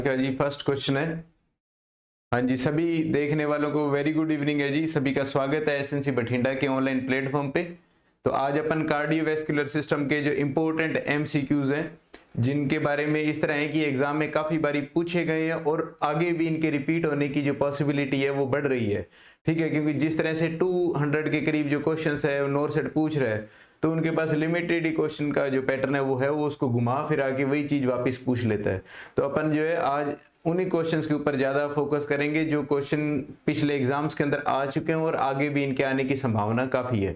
क्या जी first question है। हाँ जी, सभी देखने वालों को वेरी गुड इवनिंग है जी। सभी का स्वागत है एसएनसी बठिंडा के ऑनलाइन प्लेटफॉर्म पे। तो आज अपन कार्डियोवैस्कुलर सिस्टम के जो इंपॉर्टेंट एमसीक्यूज हैं, जिनके बारे में इस तरह है कि एग्जाम में काफी बारी पूछे गए हैं और आगे भी इनके रिपीट होने की जो पॉसिबिलिटी है वो बढ़ रही है। ठीक है, क्योंकि जिस तरह से 200 के करीब जो क्वेश्चन है नॉर सेट पूछ रहे हैं, तो उनके पास लिमिटेड ही क्वेश्चन का जो पैटर्न है वो उसको घुमा फिरा के वही चीज वापस पूछ लेता है। तो अपन जो है आज उन्हीं क्वेश्चंस के ऊपर ज्यादा फोकस करेंगे जो क्वेश्चन पिछले एग्जाम्स के अंदर आ चुके हैं और आगे भी इनके आने की संभावना काफी है।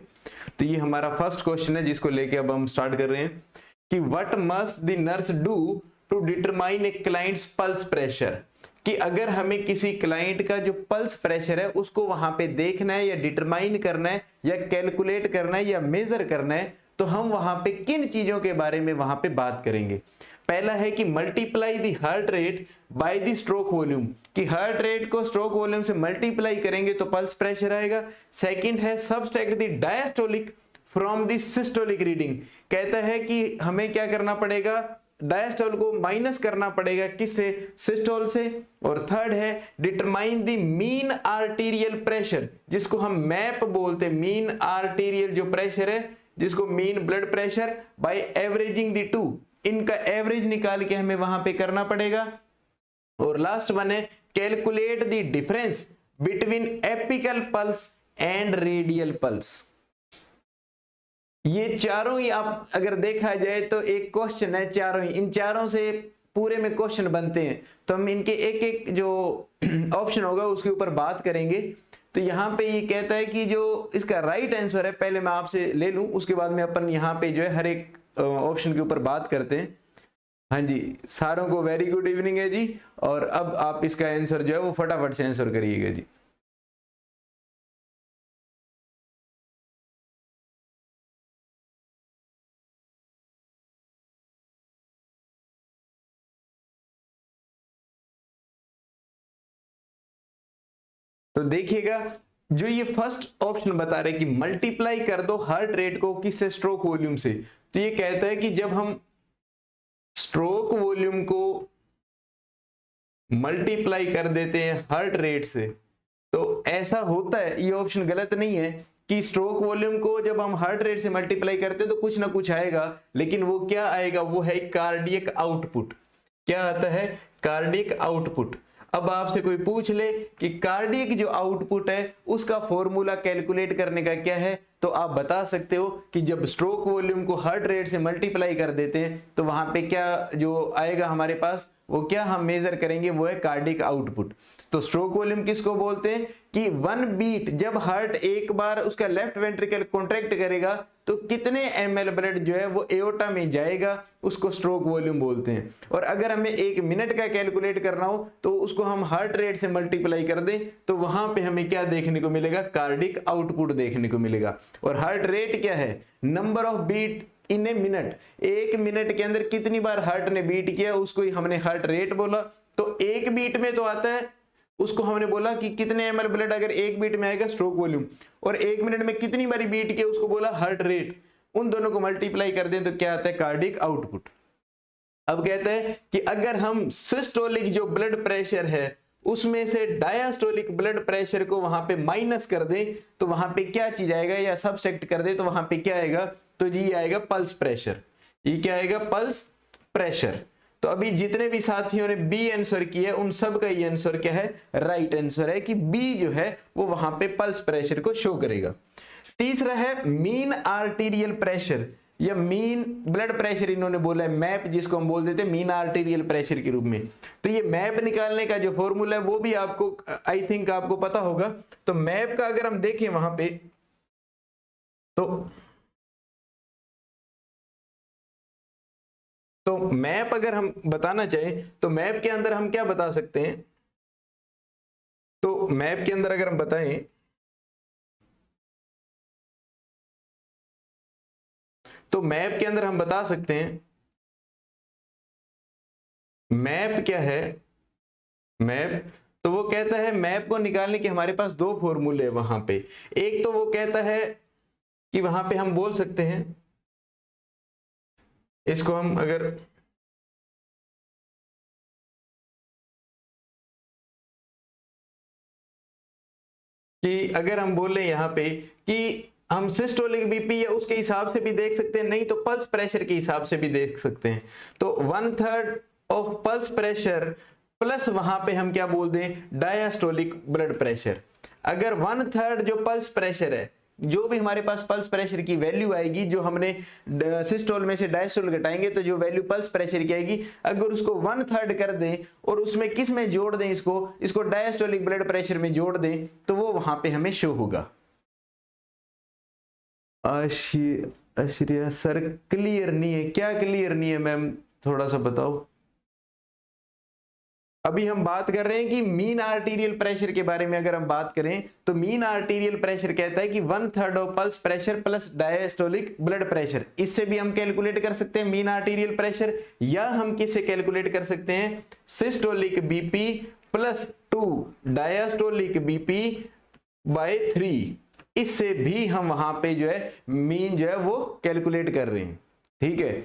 तो ये हमारा फर्स्ट क्वेश्चन है जिसको लेके अब हम स्टार्ट कर रहे हैं कि what must the nurse do to determine a client's pulse pressure. कि अगर हमें किसी क्लाइंट का जो पल्स प्रेशर है उसको वहां पे देखना है या डिटरमाइन करना है या कैलकुलेट करना है या मेजर करना है, तो हम वहां पे किन चीजों के बारे में वहां पे बात करेंगे। पहला है कि multiply the heart rate by the stroke volume, कि हार्ट रेट को स्ट्रोक वॉल्यूम से मल्टीप्लाई करेंगे तो पल्स प्रेशर आएगा। सेकंड है subtract the diastolic from the systolic reading, कहता है कि हमें क्या करना पड़ेगा, डायस्टोल को माइनस करना पड़ेगा किससे, सिस्टोल से। और थर्ड है determine the mean arterial pressure, जिसको हम मैप बोलते हैं, मीन आर्टीरियल जो प्रेशर है जिसको mean blood pressure, by averaging the two, इनका एवरेज निकाल के हमें वहां पे करना पड़ेगा। और लास्ट वन है calculate the difference between apical pulse and radial pulse. ये चारों ही आप अगर देखा जाए तो एक क्वेश्चन है, चारों ही, इन चारों से पूरे में क्वेश्चन बनते हैं। तो हम इनके एक एक जो ऑप्शन होगा उसके ऊपर बात करेंगे। तो यहाँ पे ये कहता है कि जो इसका राइट आंसर है, पहले मैं आपसे ले लूं, उसके बाद में अपन यहाँ पे जो है हर एक ऑप्शन के ऊपर बात करते हैं। हाँ जी, सारों को वेरी गुड इवनिंग है जी। और अब आप इसका आंसर जो है वो फटाफट से आंसर करिएगा जी। तो देखिएगा, जो ये फर्स्ट ऑप्शन बता रहे कि मल्टीप्लाई कर दो हार्ट रेट को किससे, स्ट्रोक वॉल्यूम से। तो ये कहता है कि जब हम स्ट्रोक वॉल्यूम को मल्टीप्लाई कर देते हैं हार्ट रेट से, तो ऐसा होता है, ये ऑप्शन गलत नहीं है कि स्ट्रोक वॉल्यूम को जब हम हार्ट रेट से मल्टीप्लाई करते हैं तो कुछ ना कुछ आएगा, लेकिन वो क्या आएगा, वो है कार्डियक आउटपुट। क्या आता है, कार्डियक आउटपुट। अब आपसे कोई पूछ ले कि कार्डियक जो आउटपुट है उसका फॉर्मूला कैलकुलेट करने का क्या है, तो आप बता सकते हो कि जब स्ट्रोक वॉल्यूम को हार्ट रेट से मल्टीप्लाई कर देते हैं तो वहां पे क्या जो आएगा हमारे पास, वो क्या हम मेजर करेंगे, वो है कार्डियक आउटपुट। तो स्ट्रोक वॉल्यूम किसको बोलते हैं कि वन बीट, जब हार्ट एक बार उसका लेफ्ट वेंट्रिकल कॉन्ट्रैक्ट करेगा तो कितने ml ब्लड जो है वो एओर्टा में जाएगा, उसको स्ट्रोक वॉल्यूम बोलते हैं। और अगर हमें एक मिनट का कैलकुलेट करना हो तो उसको हम हार्ट रेट से मल्टीप्लाई कर दें तो वहां पे हमें क्या देखने को मिलेगा, कार्डिक आउटपुट देखने को मिलेगा। और हार्ट रेट क्या है, number of beat in a minute, एक मिनट के अंदर कितनी बार हार्ट ने बीट किया उसको ही हमने हार्ट रेट बोला। तो एक बीट में तो आता है, उसको हमने बोला कि कितने ml ब्लड अगर एक बीट में आएगा, स्ट्रोक वॉल्यूम। और एक मिनट में कितनी बारी बीट किया उसको बोला हार्ट रेट। उन दोनों को मल्टीप्लाई कर दें तो क्या आता है, कार्डिक आउटपुट। अब कहते हैं कि अगर हम सिस्टोलिक जो ब्लड प्रेशर है उसमें से डायस्टोलिक ब्लड प्रेशर को वहां पे माइनस कर दें तो वहां पे क्या चीज आएगा, या सबसेक्ट कर दे तो वहां पे क्या आएगा, तो जी आएगा पल्स प्रेशर। ये क्या आएगा, पल्स प्रेशर। तो अभी जितने भी साथियों ने बी आंसर किया उन सब का ये आंसर क्या है, राइट आंसर है कि बी जो है वो वहां पे पल्स प्रेशर को शो करेगा। तीसरा है मीन आर्टीरियल प्रेशर या मीन ब्लड प्रेशर, इन्होंने बोला है मैप, जिसको हम बोल देते हैं मीन आर्टीरियल प्रेशर के रूप में। तो ये मैप निकालने का जो फॉर्मूला है वो भी आपको आई थिंक आपको पता होगा। तो मैप का अगर हम देखें वहां पे तो मैप अगर हम बताना चाहें तो मैप के अंदर हम क्या बता सकते हैं, तो मैप के अंदर अगर हम बताएं तो मैप के अंदर हम बता सकते हैं, मैप क्या है, मैप तो वो कहता है मैप को निकालने के हमारे पास दो फॉर्मूले वहां पे। एक तो वो कहता है कि वहां पे हम बोल सकते हैं, इसको हम अगर कि अगर हम बोले यहाँ पे कि हम सिस्टोलिक बीपी या उसके हिसाब से भी देख सकते हैं, नहीं तो पल्स प्रेशर के हिसाब से भी देख सकते हैं। तो 1/3 ऑफ पल्स प्रेशर प्लस वहां पे हम क्या बोल दें, डायस्टोलिक ब्लड प्रेशर। अगर 1/3 जो पल्स प्रेशर है, जो भी हमारे पास पल्स प्रेशर की वैल्यू आएगी, जो हमने सिस्टोल में से डायस्टोल घटाएंगे तो जो वैल्यू पल्स प्रेशर की आएगी, अगर उसको 1/3 कर दें और उसमें किस में जोड़ दें, इसको डायस्टोलिक ब्लड प्रेशर में जोड़ दें, तो वो वहां पे हमें शो होगा। आश्रिया सर क्लियर नहीं है, क्या क्लियर नहीं है मैम, थोड़ा सा बताओ। अभी हम बात कर रहे हैं कि मीन आर्टीरियल प्रेशर के बारे में। अगर हम बात करें तो मीन आर्टीरियल प्रेशर कहता है कि 1/3 of pulse pressure plus diastolic blood pressure. इससे भी हम कैलकुलेट कर सकते हैं मीन आर्टीरियल प्रेशर, या हम किससे कैलकुलेट कर सकते हैं, systolic BP plus 2 diastolic BP by 3। इससे भी हम वहां पे जो है मीन जो है वो कैलकुलेट कर रहे हैं। ठीक है,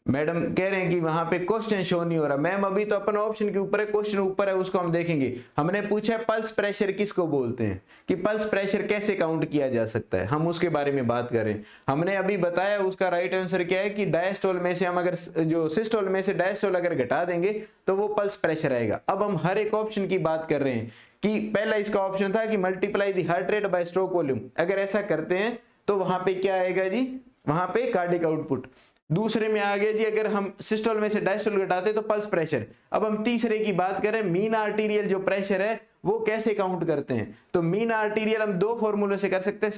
मैडम कह रहे हैं कि वहां पे क्वेश्चन शो नहीं हो रहा। मैम अभी तो अपन ऑप्शन के ऊपर है, क्वेश्चन ऊपर है, उसको हम देखेंगे। हमने पूछा है पल्स प्रेशर किसको बोलते हैं, कि पल्स प्रेशर कैसे काउंट किया जा सकता है, हम उसके बारे में बात करें। हमने अभी बताया उसका राइट आंसर क्या है कि डायस्टोल में से हम अगर जो सिस्टोल में से डायस्टोल अगर घटा देंगे तो वो पल्स प्रेशर आएगा। अब हम हर एक ऑप्शन की बात कर रहे हैं कि पहला इसका ऑप्शन था कि multiply the heart rate by stroke volume. अगर ऐसा करते हैं तो वहां पे क्या आएगा जी, वहां पे कार्डिक आउटपुट। दूसरे में आ गया जी अगर हम सिस्टोल में से डायस्टोल घटाते तो पल्स प्रेशर। अब हम तीसरे की बात करें, मीन आर्टीरियल जो प्रेशर है वो कैसे काउंट करते हैं, तो मीन आर्टीरियल हम दो फॉर्मूले से कर सकते हैं,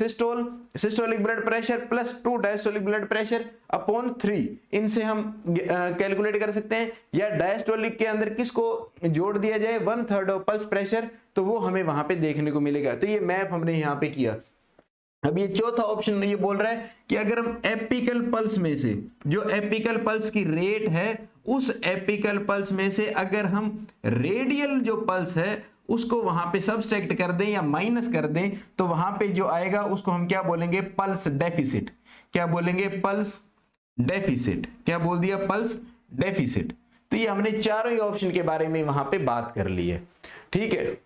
systolic blood pressure plus 2 diastolic blood pressure upon 3। इनसे हम कैलकुलेट कर सकते हैं। या डायस्टोलिक के अंदर किसको जोड़ दिया जाए, 1/3 ऑफ पल्स प्रेशर, तो वो हमें वहां पे देखने को मिलेगा। तो ये मैप हमने यहाँ पे किया। अब ये चौथा ऑप्शन ये बोल रहा है कि अगर हम एपिकल पल्स में से, जो एपिकल पल्स की रेट है, उस एपिकल पल्स में से अगर हम रेडियल जो पल्स है उसको वहां पे सबट्रैक्ट कर दें या माइनस कर दें, तो वहां पे जो आएगा उसको हम क्या बोलेंगे, पल्स डेफिसिट। क्या बोलेंगे, पल्स डेफिसिट। क्या बोल दिया, पल्स डेफिसिट। तो ये हमने चारों ही ऑप्शन के बारे में वहां पे बात कर ली है। ठीक है,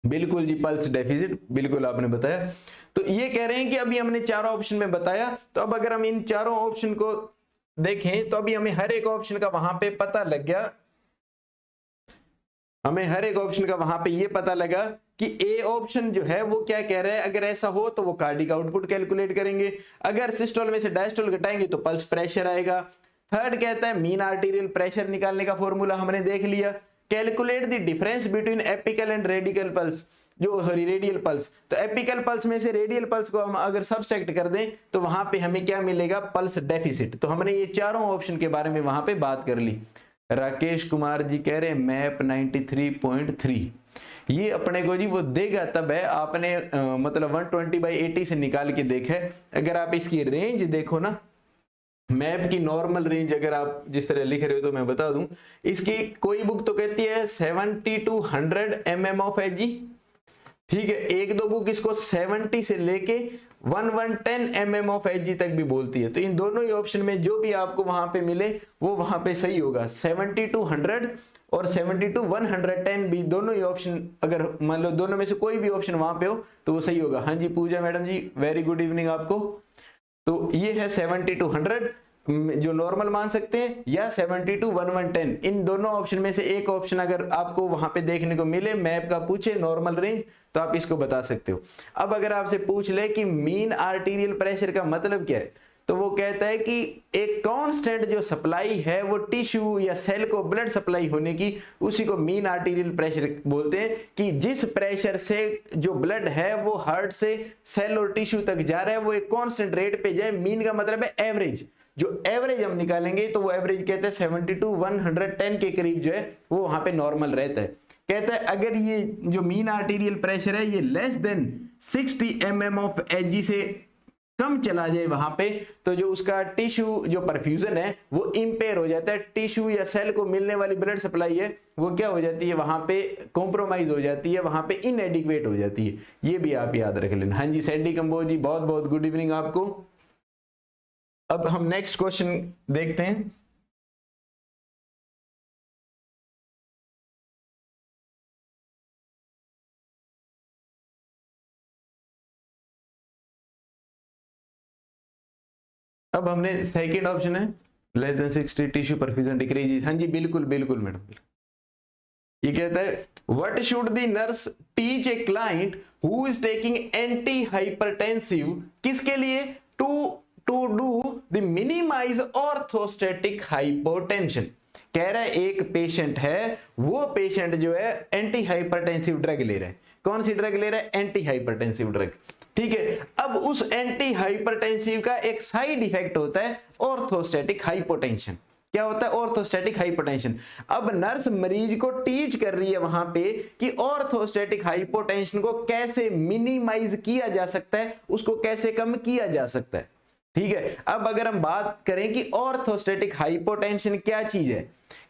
बिल्कुल जी, पल्स डेफिसिट बिल्कुल आपने बताया। तो ये कह रहे हैं कि अभी हमने चारों ऑप्शन में बताया, तो अब अगर हम इन चारों ऑप्शन को देखें तो अभी हमें हर एक ऑप्शन का वहां पे पता लग गया। हमें हर एक ऑप्शन का वहां पे ये पता लगा कि ए ऑप्शन जो है वो क्या कह रहा है, अगर ऐसा हो तो वो कार्डिक आउटपुट कैलकुलेट करेंगे, अगर सिस्टोल में से डायस्टोल घटाएंगे तो पल्स प्रेशर आएगा। थर्ड कहता है मीन आर्टीरियल प्रेशर निकालने का फॉर्मूला हमने देख लिया। Calculate the difference between apical and radical pulse, radial pulse. तो एपिकल पल्स में से रेडियल पल्स को हम अगर सबट्रैक्ट कर दें तो वहां पे हमें क्या मिलेगा, पल्स डेफिसिट। तो हमने ये चारों ऑप्शन के बारे में वहां पे बात कर ली। राकेश कुमार जी कह रहे हैं मैप 93.3, ये अपने को जी वो देगा तब है आपने मतलब 120/80 से निकाल के देखा है। अगर आप इसकी रेंज देखो ना, मैप की नॉर्मल रेंज अगर आप जिस तरह लिख रहे हो तो मैं बता दूं, इसकी कोई बुक तो कहती है 70 to 100 mm ऑफ एजी। ठीक है, एक दो बुक इसको 70 से लेके 110 mm ऑफ एजी तक भी बोलती है। तो इन दोनों ही ऑप्शन में जो भी आपको वहां पे मिले वो वहां पे सही होगा। 70 to 100 और 70 to 110 भी दोनों ही ऑप्शन, अगर मान लो दोनों में से कोई भी ऑप्शन वहां पे हो तो वो सही होगा। हाँ जी पूजा मैडम जी, वेरी गुड इवनिंग आपको। तो ये है 70 to 100 जो नॉर्मल मान सकते हैं, या 70 to 110। इन दोनों ऑप्शन में से एक ऑप्शन अगर आपको वहां पे देखने को मिले, मैप का पूछे नॉर्मल रेंज, तो आप इसको बता सकते हो। अब अगर आपसे पूछ ले कि मीन आर्टीरियल प्रेशर का मतलब क्या है, तो वो कहता है कि एक कांस्टेंट जो सप्लाई है वो टिश्यू या सेल को ब्लड सप्लाई होने की, उसी को मीन आर्टीरियल प्रेशर बोलते हैं। कि जिस प्रेशर से जो ब्लड है वो हार्ट से सेल और टिश्यू तक जा रहा है वो एक कांस्टेंट रेट पे जाए। मीन का मतलब है एवरेज। जो एवरेज हम निकालेंगे तो वो एवरेज कहते हैं 70 to 110 के करीब जो है वो वहां पे नॉर्मल रहता है। कहता है अगर ये जो मीन आर्टीरियल प्रेशर है ये लेस देन 60 mm ऑफ एजी से कम चला जाए वहां पे, तो जो उसका टिश्यू जो परफ्यूजन है वो इंपेयर हो जाता है। टिश्यू या सेल को मिलने वाली ब्लड सप्लाई है वो क्या हो जाती है, वहां पे कॉम्प्रोमाइज हो जाती है, वहां पे इनएडिक्वेट हो जाती है। ये भी आप याद रख लेना। हाँ जी सैंडी कंबोज जी, बहुत बहुत गुड इवनिंग आपको। अब हम नेक्स्ट क्वेश्चन देखते हैं। अब हमने सेकेंड ऑप्शन है less than 60 tissue perfusion decrease. हाँ जी बिल्कुल बिल्कुल मैडम। ये कहता है what should the nurse teach a client who is taking anti hypertensive, किसके लिए? To do the minimize orthostatic hypotension. कह रहा है एक पेशेंट है, वो पेशेंट जो है एंटी हाइपरटेंसिव ड्रग ले रहा है। कौन सी ड्रग ले रहा है? Anti hypertensive drug. ठीक है, अब उस एंटी हाइपरटेंसिव का एक साइड इफेक्ट होता है ऑर्थोस्टैटिक हाइपोटेंशन। क्या होता है? Orthostatic hypotension. अब नर्स मरीज को टीच कर रही है वहां पे कि ऑर्थोस्टैटिक हाइपोटेंशन को कैसे मिनिमाइज किया जा सकता है, उसको कैसे कम किया जा सकता है। ठीक है, अब अगर हम बात करें कि ऑर्थोस्टैटिक हाइपोटेंशन क्या चीज है,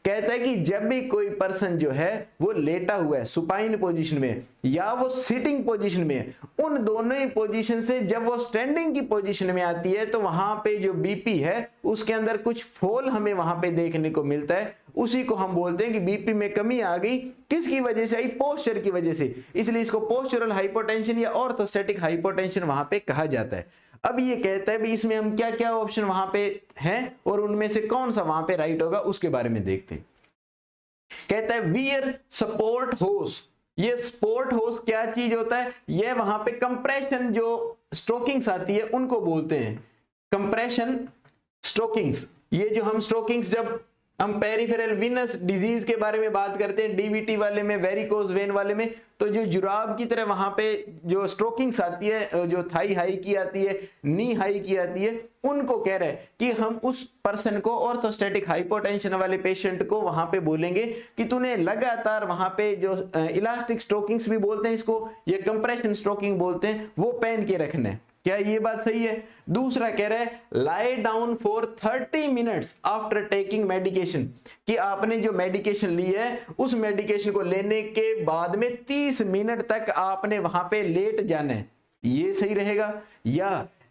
कहता है कि जब भी कोई पर्सन जो है वो लेटा हुआ है सुपाइन पोजीशन में या वो सिटिंग पोजीशन में है, उन दोनों ही पोजीशन से जब वो स्टैंडिंग की पोजीशन में आती है तो वहां पे जो बीपी है उसके अंदर कुछ फॉल हमें वहां पे देखने को मिलता है। उसी को हम बोलते हैं कि बीपी में कमी आ गई। किसकी वजह से आई? पोस्चर की वजह से। इसलिए इसको पोस्चरल हाइपोटेंशन या ऑर्थोस्टैटिक हाइपोटेंशन वहां पे कहा जाता है। अब ये कहता है भी इसमें हम क्या क्या ऑप्शन वहां पे हैं और उनमें से कौन सा वहां पे राइट होगा उसके बारे में देखते हैं। कहता है वियर सपोर्ट होस। ये सपोर्ट होस क्या चीज होता है? ये वहां पे कंप्रेशन जो स्ट्रोकिंग्स आती है उनको बोलते हैं कंप्रेशन स्ट्रोकिंग्स। ये जो हम स्ट्रोकिंग्स जब हम पेरिफेरल वीनस डिजीज के बारे में बात करते हैं, डीवीटी वाले में, वेरिकोज वेन वाले में, तो जो जुराब की तरह वहां पे जो स्ट्रोकिंग्स आती है, जो थाई हाई की आती है, नी हाई की आती है, उनको कह रहे हैं कि हम उस पर्सन को ऑर्थोस्टैटिक हाइपोटेंशन वाले पेशेंट को वहां पे बोलेंगे कि तूने लगातार वहां पे जो इलास्टिक स्ट्रोकिंग्स भी बोलते हैं इसको, ये कंप्रेशन स्ट्रोकिंग बोलते हैं, वो पहन के रखना है। क्या ये बात सही है? दूसरा कह रहा है lie down for 30 minutes after taking medication, कि आपने जो मेडिकेशन ली है उस मेडिकेशन को लेने के बाद में 30 मिनट तक आपने वहां पे लेट जाना है। ये सही रहेगा? या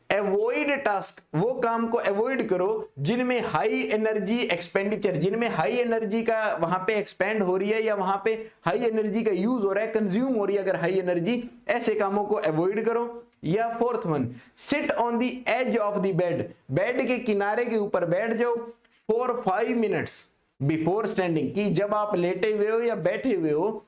अवॉइड टास्क, वो काम को अवॉइड करो जिनमें हाई एनर्जी एक्सपेंडिचर, जिनमें हाई एनर्जी का वहां पे एक्सपेंड हो रही है या वहां पे हाई एनर्जी का यूज हो रहा है, कंज्यूम हो रही है अगर हाई एनर्जी, ऐसे कामों को अवॉइड करो। या fourth one, sit on the edge of the bed, bed के किनारे के ऊपर बैठ जाओ फॉर 5 मिनट्स बिफोर स्टैंडिंग, कि जब आप लेटे हुए हो या बैठे हुए हो,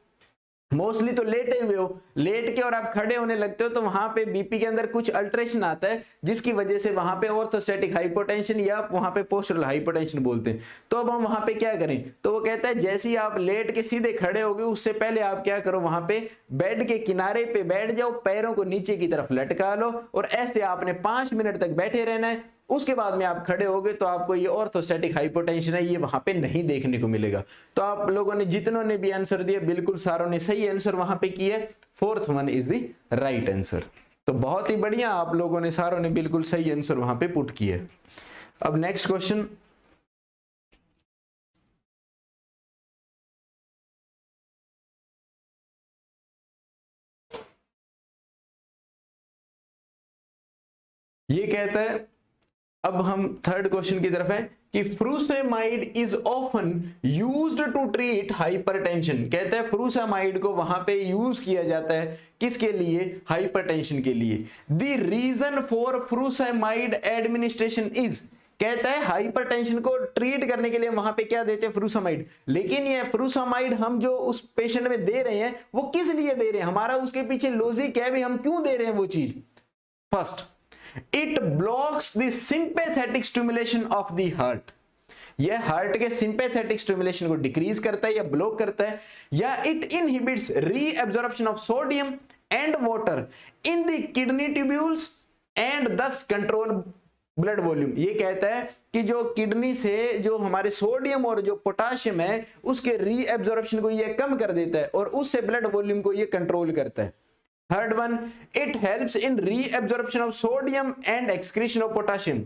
मोस्टली तो लेटे हुए हो, लेट के और आप खड़े होने लगते हो तो वहां पे बीपी के अंदर कुछ अल्टरेशन आता है जिसकी वजह से वहां पे ऑर्थोस्टैटिक हाइपोटेंशन या वहां पे पोस्चरल हाइपोटेंशन बोलते हैं। तो अब हम वहां पे क्या करें? तो वो कहता है जैसे ही आप लेट के सीधे खड़े होगे उससे पहले आप क्या करो, वहां पे बेड के किनारे पे बैठ जाओ, पैरों को नीचे की तरफ लटका लो और ऐसे आपने 5 मिनट तक बैठे रहना है। उसके बाद में आप खड़े होगे तो आपको ये ऑर्थोस्टैटिक हाइपोटेंशन है ये वहां पे नहीं देखने को मिलेगा। तो आप लोगों ने जितनों ने भी आंसर दिए बिल्कुल सारों ने सही आंसर वहां पे किया। Fourth one is the right answer. तो बहुत ही बढ़िया, आप लोगों ने सारों ने बिल्कुल सही आंसर वहां पे पुट किया। अब नेक्स्ट क्वेश्चन, ये कहता है, अब हम थर्ड क्वेश्चन की तरफ है कि frusemide is often used to treat hypertension. कहता है फ्रूसेमाइड को वहां पे यूज किया जाता है किसके लिए? हाइपरटेंशन के लिए। The reason for frusemide administration is, कहता है हाइपरटेंशन को ट्रीट करने के लिए वहां पे क्या देते हैं? फ्रूसेमाइड। लेकिन ये फ्रूसेमाइड हम जो उस पेशेंट में दे रहे हैं वो किस लिए दे रहे हैं? हमारा उसके पीछे लॉजिक है भी हम क्यों दे रहे हैं वो चीज। First, it blocks the sympathetic stimulation of the heart, यह हार्ट के सिंपैथेटिक स्टिमुलेशन को डिक्रीज करता है या ब्लॉक करता है। या it inhibits reabsorption of sodium and water in the kidney tubules and दस कंट्रोल ब्लड वॉल्यूम। ये कहता है कि जो किडनी से जो हमारे सोडियम और जो पोटाशियम है उसके रीअब्जॉर्प्शन को ये कम कर देता है और उससे ब्लड वॉल्यूम को ये कंट्रोल करता है। Third one, it helps in reabsorption of sodium and excretion of potassium.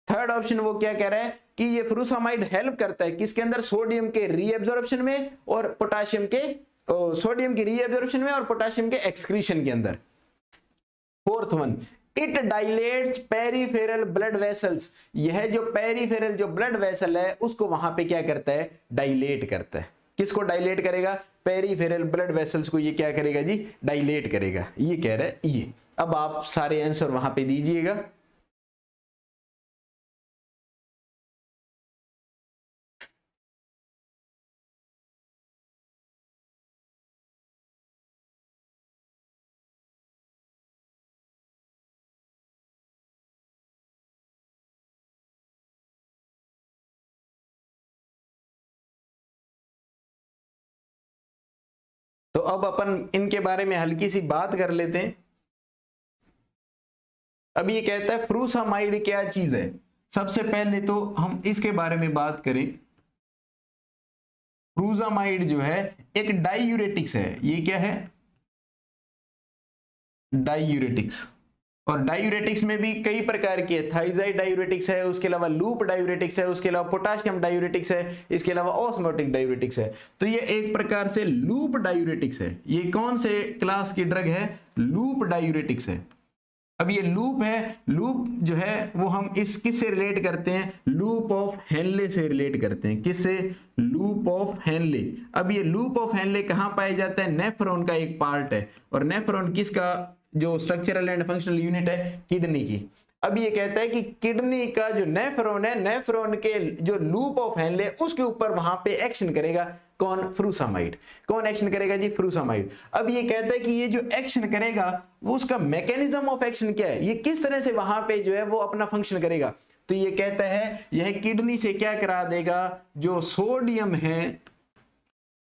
Third option वो क्या कह रहा है कि ये फ्रूसेमाइड हेल्प करता है किसके अंदर? सोडियम के रीअब्जॉर्प्शन में और पोटाशियम के, सोडियम की रीअब्जॉर्प्शन में और पोटाशियम के एक्सक्रीशन के अंदर। Fourth one, it dilates peripheral blood vessels, यह जो पेरिफेरल जो ब्लड वेसल है उसको वहां पे क्या करता है? डायलेट करता है। किसको डायलेट करेगा? पेरिफेरल ब्लड वेसल्स को ये क्या करेगा जी? डायलेट करेगा। ये कह रहा है ये। अब आप सारे आंसर वहां पे दीजिएगा। तो अब अपन इनके बारे में हल्की सी बात कर लेते हैं। अब ये कहता है फ्रूसामाइड क्या चीज है। सबसे पहले तो हम इसके बारे में बात करें। फ्रूसामाइड जो है एक डाइयूरेटिक्स है। ये क्या है? डाइयूरेटिक्स। और डाइयूरेटिक्स में भी कई प्रकार की है। थाइजाइड डाइयूरेटिक्स है, उसके अलावा लूप डाइयूरेटिक्स है, उसके अलावा पोटाशियम डाइयूरेटिक्स है, इसके अलावा ऑस्मोटिक डाइयूरेटिक्स है। तो ये एक प्रकार से लूप डाइयूरेटिक्स है। ये कौन से क्लास की ड्रग है? लूप डाइयूरेटिक्स है। अब ये लूप है, लूप जो है वो हम इस किससे रिलेट करते हैं? लूप ऑफ हेनले से रिलेट करते हैं। किससे? Loop of Henle. अब ये लूप ऑफ हेनले कहां पाया जाता है? नेफ्रॉन का एक पार्ट है। और नेफ्रॉन किसका जो स्ट्रक्चरल एंड फंक्शनल यूनिट है? किडनी की। अब ये कहता है कि किडनी का जो नेफ्रॉन है, नेफ्रॉन के जो लूप ऑफ हेनले उसके ऊपर वहां पे एक्शन करेगा कौन? फ्रूसामाइड। कौन एक्शन करेगा जी? फ्रूसामाइड। अब ये कहता है कि ये जो एक्शन करेगा वो उसका मैकेनिज्म ऑफ एक्शन क्या है, ये किस तरह से वहां पे जो है वो अपना फंक्शन करेगा। तो ये कहता है यह किडनी से क्या करा देगा? जो सोडियम है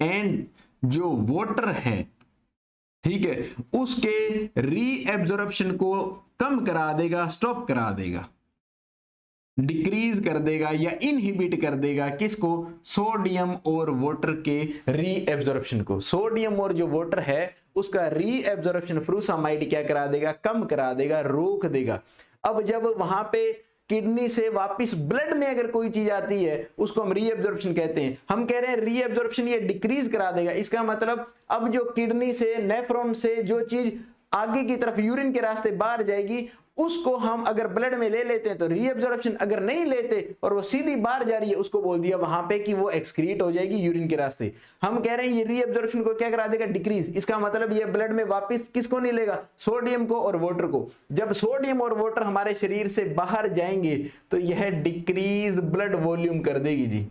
एंड जो वाटर है, ठीक है, उसके रीएब्जॉर्प्शन को कम करा देगा, स्टॉप करा देगा, डिक्रीज कर देगा या इनहिबिट कर देगा। किसको? सोडियम और वाटर के रीएब्जॉर्प्शन को। सोडियम और जो वाटर है उसका रीएब्जॉर्प्शन फ्रूसामाइड क्या करा देगा? कम करा देगा, रोक देगा। अब जब वहां पे किडनी से वापस ब्लड में अगर कोई चीज आती है उसको हम रीएब्जॉर्प्शन कहते हैं। हम कह रहे हैं रीएब्जॉर्प्शन ये डिक्रीज करा देगा। इसका मतलब अब जो किडनी से, नेफ्रॉन से जो चीज आगे की तरफ यूरिन के रास्ते बाहर जाएगी उसको हम अगर ब्लड में ले लेते हैं तो रीएब्जॉर्प्शन, अगर नहीं लेते और वो सीधी बाहर जा रही है उसको बोल दिया वहां पे कि वो एक्सक्रीट हो जाएगी यूरिन के रास्ते। हम कह रहे हैं ये रीएब्जॉर्प्शन को क्या करा देगा? डिक्रीज। इसका मतलब ये ब्लड में वापस किसको नहीं लेगा? सोडियम को और वाटर को। जब सोडियम और वाटर हमारे शरीर से बाहर जाएंगे तो यह डिक्रीज ब्लड वॉल्यूम कर देगी जी।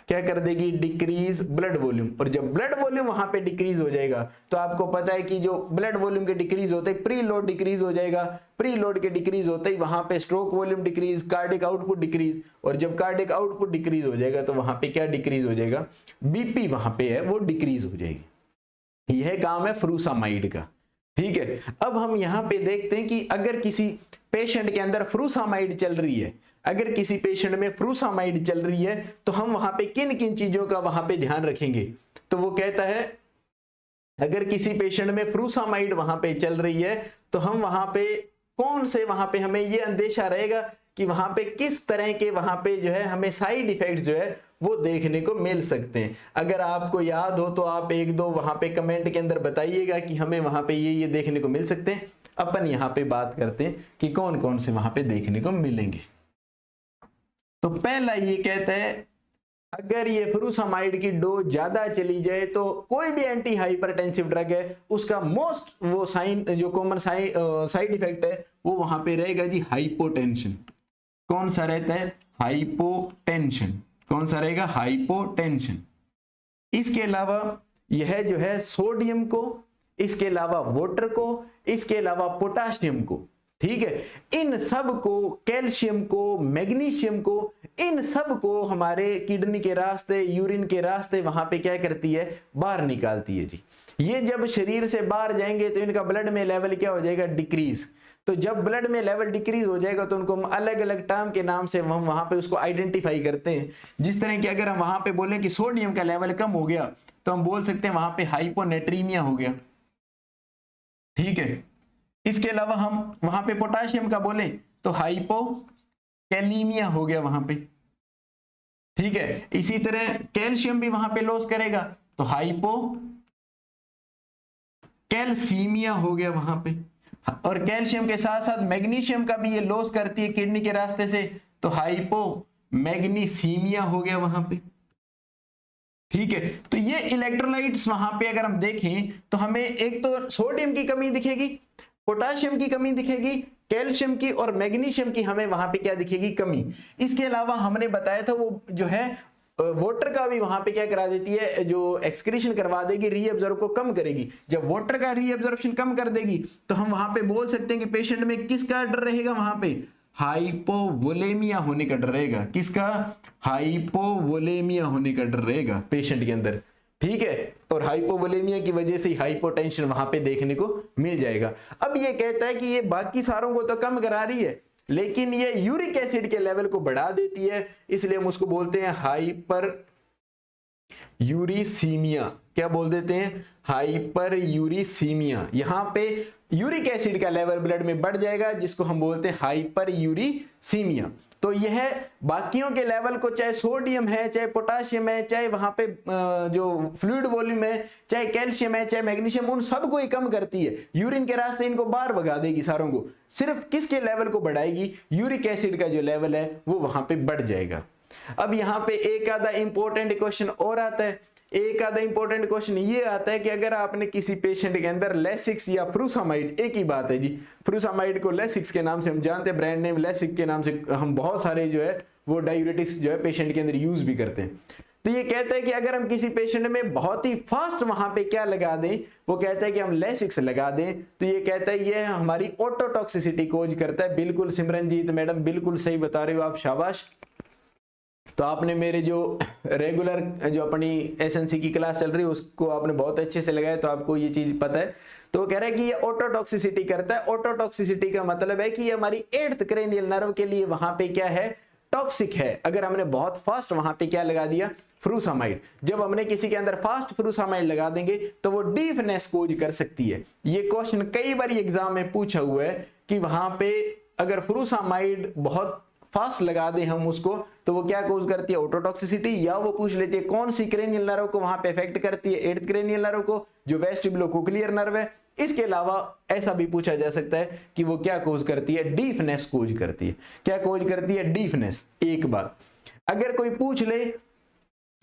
क्या कर देगी? Decrease blood volume. और जब ब्लड वॉल्यूम वहां पे डिक्रीज हो जाएगा तो आपको पता है कि जो ब्लड वॉल्यूम के डिक्रीज होते ही प्री लोड डिक्रीज हो जाएगा। प्री लोड के डिक्रीज होते ही वहां पे stroke volume decrease, cardiac output decrease. और जब कार्डिक आउटपुट डिक्रीज हो जाएगा तो वहां पे क्या डिक्रीज हो जाएगा? बीपी वहां पे है वो डिक्रीज हो जाएगी। यह काम है फ्रूसामाइड का। ठीक है, अब हम यहां पे देखते हैं कि अगर किसी पेशेंट के अंदर फ्रूसामाइड चल रही है, अगर किसी पेशेंट में फ्रूसामाइड चल रही है तो हम वहां पे किन किन चीजों का वहां पे ध्यान रखेंगे। तो वो कहता है अगर किसी पेशेंट में फ्रूसामाइड वहां पे चल रही है तो हम वहां पे कौन से, वहां पे हमें ये अंदेशा रहेगा कि वहां पे किस तरह के वहां पे जो है हमें साइड इफेक्ट्स जो है वो देखने को मिल सकते हैं। अगर आपको याद हो तो आप एक दो वहां पे कमेंट के अंदर बताइएगा कि हमें वहां पे ये देखने को मिल सकते हैं। अपन यहाँ पे बात करते हैं कि कौन कौन से वहां पे देखने को मिलेंगे। तो पहला ये कहता है अगर ये फ्रूसामाइड की डोज ज्यादा चली जाए तो कोई भी एंटी हाइपरटेंसिव ड्रग है उसका मोस्ट वो साइन जो कॉमन साइड इफेक्ट है वो वहां पे रहेगा जी हाइपोटेंशन। कौन सा रहता है? हाइपोटेंशन। कौन सा रहेगा? हाइपोटेंशन। इसके अलावा यह जो है सोडियम को, इसके अलावा वाटर को, इसके अलावा पोटाशियम को, ठीक है, इन सब को, कैल्शियम को, मैग्नीशियम को, इन सब को हमारे किडनी के रास्ते, यूरिन के रास्ते वहां पे क्या करती है? बाहर निकालती है जी। ये जब शरीर से बाहर जाएंगे तो इनका ब्लड में लेवल क्या हो जाएगा? डिक्रीज। तो जब ब्लड में लेवल डिक्रीज हो जाएगा तो उनको हम अलग अलग टर्म के नाम से हम वहां पे उसको आइडेंटिफाई करते हैं। जिस तरह की अगर हम वहां पे बोले कि सोडियम का लेवल कम हो गया तो हम बोल सकते हैं वहां पे हाइपोनेट्रीमिया हो गया। ठीक है, इसके अलावा हम वहां पे पोटाशियम का बोले तो हाइपोकैलीमिया हो गया वहां पे। ठीक है, इसी तरह कैल्शियम भी वहां पे लॉस करेगा तो हाइपोकैल्सीमिया हो गया वहां पे। और कैल्शियम के साथ साथ मैग्नीशियम का भी ये लॉस करती है किडनी के रास्ते से तो हाइपोमैग्नीसीमिया हो गया वहां पे। ठीक है, तो ये इलेक्ट्रोलाइट्स वहां पे अगर हम देखें तो हमें एक तो सोडियम की कमी दिखेगी, पोटाशियम की कमी दिखेगी, कैल्शियम की और मैग्नीशियम की हमें वहां पे क्या दिखेगी? कमी। इसके अलावा हमने बताया था वो जो है वाटर का भी वहां पे क्या करा देती है? जो एक्सक्रीशन करवा देगी, रीअब्जॉर्ब को कम करेगी। जब वाटर का रीअब्जॉर्प्शन कम कर देगी तो हम वहां पे बोल सकते हैं कि पेशेंट में किसका डर रहेगा? वहां पे हाइपोवोलेमिया होने का डर रहेगा। किसका? हाइपोवोलेमिया होने का डर रहेगा पेशेंट के अंदर। ठीक है, और हाइपोवोलेमिया की वजह से हाइपोटेंशन वहां पे देखने को मिल जाएगा। अब ये कहता है कि ये बाकी सारों को तो कम करा रही है, लेकिन ये यूरिक एसिड के लेवल को बढ़ा देती है, इसलिए हम उसको बोलते हैं हाइपर यूरिसीमिया। क्या बोल देते हैं? Hyper uricaemia. यहां पे यूरिक एसिड का लेवल ब्लड में बढ़ जाएगा, जिसको हम बोलते हैं हाइपर यूरिसीमिया। तो यह बाकियों के लेवल को, चाहे सोडियम है, चाहे पोटाशियम है, चाहे वहां पे जो फ्लूइड वॉल्यूम है, चाहे कैल्शियम है, चाहे मैग्नीशियम, उन सबको ही कम करती है। यूरिन के रास्ते इनको बाहर भगा देगी सारों को, सिर्फ किसके लेवल को बढ़ाएगी? यूरिक एसिड का जो लेवल है वो वहां पे बढ़ जाएगा। अब यहाँ पे एक आधा इंपॉर्टेंट क्वेश्चन और आता है। एक आधा इंपॉर्टेंट क्वेश्चन ये आता है कि अगर आपने किसी पेशेंट के अंदर लेसिक्स या फ्रूसामाइड, एक ही बात है जी, फ्रूसामाइड को लेसिक्स के नाम से हम जानते हैं, ब्रांड नेम लेसिक के नाम से हम बहुत सारे जो है वो डायूरेटिक्स जो है पेशेंट के अंदर यूज भी करते हैं। तो ये कहता है कि अगर हम किसी पेशेंट में बहुत ही फास्ट वहां पे क्या लगा दें, वो कहता है कि हम लेसिक्स लगा दें, तो ये कहता है ये हमारी ऑटोटॉक्सिसिटी कोज करता है। बिल्कुल सिमरनजीत मैडम, बिल्कुल सही बता रहे हो आप, शाबाश। तो आपने मेरे जो रेगुलर जो अपनी एसएनसी की क्लास चल रही है उसको आपने बहुत अच्छे से लगाया, तो आपको ये चीज पता है। तो वो कह रहा है कि ये ऑटोटॉक्सिसिटी करता है। ऑटोटॉक्सिसिटी का मतलब है कि ये हमारी 8th क्रेनियल नर्व के लिए वहां पे क्या है? टॉक्सिक है। अगर हमने बहुत फास्ट वहां पे क्या लगा दिया? फ्रूसामाइड। जब हमने किसी के अंदर फास्ट फ्रूसामाइड लगा देंगे तो वो डीफनेस कोज कर सकती है। ये क्वेश्चन कई बार एग्जाम में पूछा हुआ है कि वहां पे अगर फ्रूसामाइड बहुत फास्ट लगा दें हम उसको, तो वो क्या कोज करती है? ऑटोटॉक्सिसिटी। या वो पूछ लेती है कौन सी क्रेनियल नर्व को वहां पे इफेक्ट करती है? 8th क्रेनियल नर्व को, जो वेस्टिबुलोकोक्लियर नर्व है। इसके अलावा ऐसा भी पूछा जा सकता है कि वो क्या कोज करती है? डीफनेस कोज करती है। क्या कोज करती है? डीफनेस। एक बात अगर कोई पूछ ले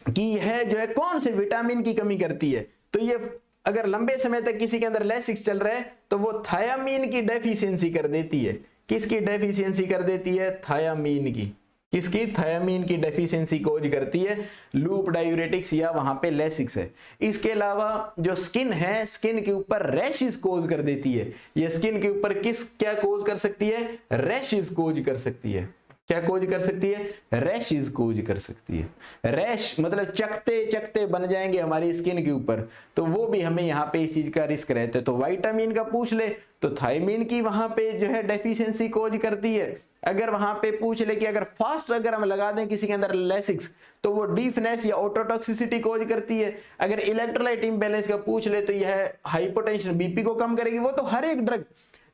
कि यह जो है कौन से विटामिन की कमी करती है, तो ये अगर लंबे समय तक किसी के अंदर लेसिक्स चल रहा है तो वो थायामीन की डेफिशिएंसी कर देती है। किसकी डेफिशिएंसी कर देती है? थायामीन की। किसकी? थायामीन की डेफिशिएंसी कोज करती है। लूप डायूरेटिक्स या वहां पे लेसिक्स है। इसके अलावा जो स्किन है, स्किन के ऊपर रैशेस कोज कर देती है। ये स्किन के ऊपर क्या कोज कर सकती है? रैशेस कोज कर सकती है। क्या कोज कर सकती है? रैशेस कोज कर सकती है। रैश मतलब चकते चकते बन जाएंगे हमारी स्किन के ऊपर, तो वो भी हमें यहाँ पे इस चीज का रिस्क रहता है। तो विटामिन का पूछ ले तो थायमीन की वहां पे जो है डेफिशिएंसी कोज करती है। अगर वहां पे पूछ ले कि अगर फास्ट अगर हम लगा दें किसी के अंदर लेसिक्स, तो वो डीफनेस या ऑटोटॉक्सिसिटी कोज करती है। अगर इलेक्ट्रोलाइट इम्बैलेंस का पूछ ले तो यह हाइपोटेंशन, बीपी को कम करेगी। वो तो हर एक ड्रग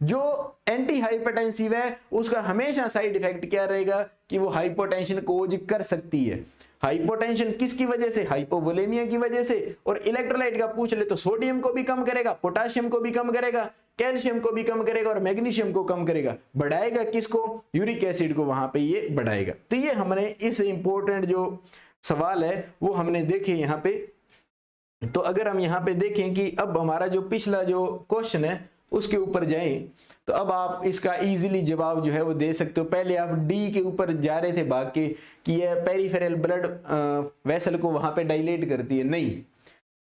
जो एंटी हाइपरटेंसिव है उसका हमेशा साइड इफेक्ट क्या रहेगा कि वो हाइपोटेंशन कोज कर सकती है। हाइपोटेंशन किसकी वजह से? हाइपोवोलेमिया की वजह से। और इलेक्ट्रोलाइट का पूछ ले तो सोडियम को भी कम करेगा, पोटाशियम को भी कम करेगा, कैल्शियम को भी कम करेगा और मैग्नीशियम को कम करेगा। बढ़ाएगा किसको? यूरिक एसिड को वहां पे ये बढ़ाएगा। तो ये हमने इस इंपॉर्टेंट जो सवाल है वो हमने देखे यहाँ पे। तो अगर हम यहाँ पे देखें कि अब हमारा जो पिछला जो क्वेश्चन है उसके ऊपर जाएं, तो अब आप इसका इजीली जवाब जो है वो दे सकते हो। पहले आप डी के ऊपर जा रहे थे भाग के कि यह पेरिफेरल ब्लड वेसल को वहां पे डायलेट करती है। नहीं,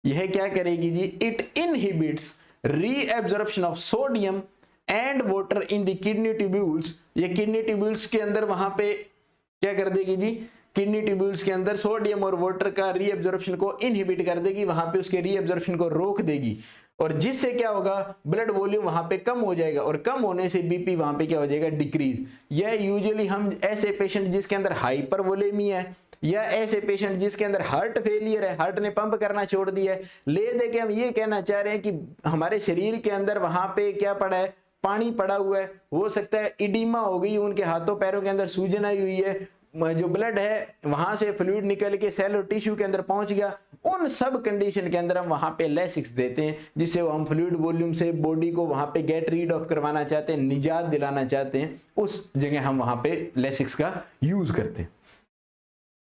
यह क्या करेगी जी? It inhibits reabsorption of sodium and water in the kidney tubules. ये किडनी ट्यूब्यूल्स के अंदर वहां पे क्या कर देगी जी? किडनी ट्यूब्यूल्स के अंदर सोडियम और वाटर का रीएब्जॉर्प्शन को इनहिबिट कर देगी, वहां पे उसके रीएब्जॉर्प्शन को रोक देगी। और जिससे क्या होगा? ब्लड वॉल्यूम वहां पे कम हो जाएगा और कम होने से बीपी वहां पे क्या हो जाएगा? डिक्रीज। यह यूजुअली हम ऐसे पेशेंट जिसके अंदर हाइपरवोलेमिया है या ऐसे पेशेंट जिसके अंदर हार्ट फेलियर है, हार्ट ने पंप करना छोड़ दिया है, ले दे के हम ये कहना चाह रहे हैं कि हमारे शरीर के अंदर वहां पे क्या पड़ा है? पानी पड़ा हुआ है। हो सकता है इडीमा हो गई, उनके हाथों पैरों के अंदर सूजन आई हुई है, जो ब्लड है वहां से फ्लूइड निकल के सेल और टिश्यू के अंदर पहुंच गया। उन सब कंडीशन के अंदर हम वहां पे लेसिक्स देते हैं, जिससे हम फ्लूइड वॉल्यूम से बॉडी को वहां पे गेट रीड ऑफ करवाना चाहते हैं, निजात दिलाना चाहते हैं, उस जगह हम वहां पे लेसिक्स का यूज करते हैं।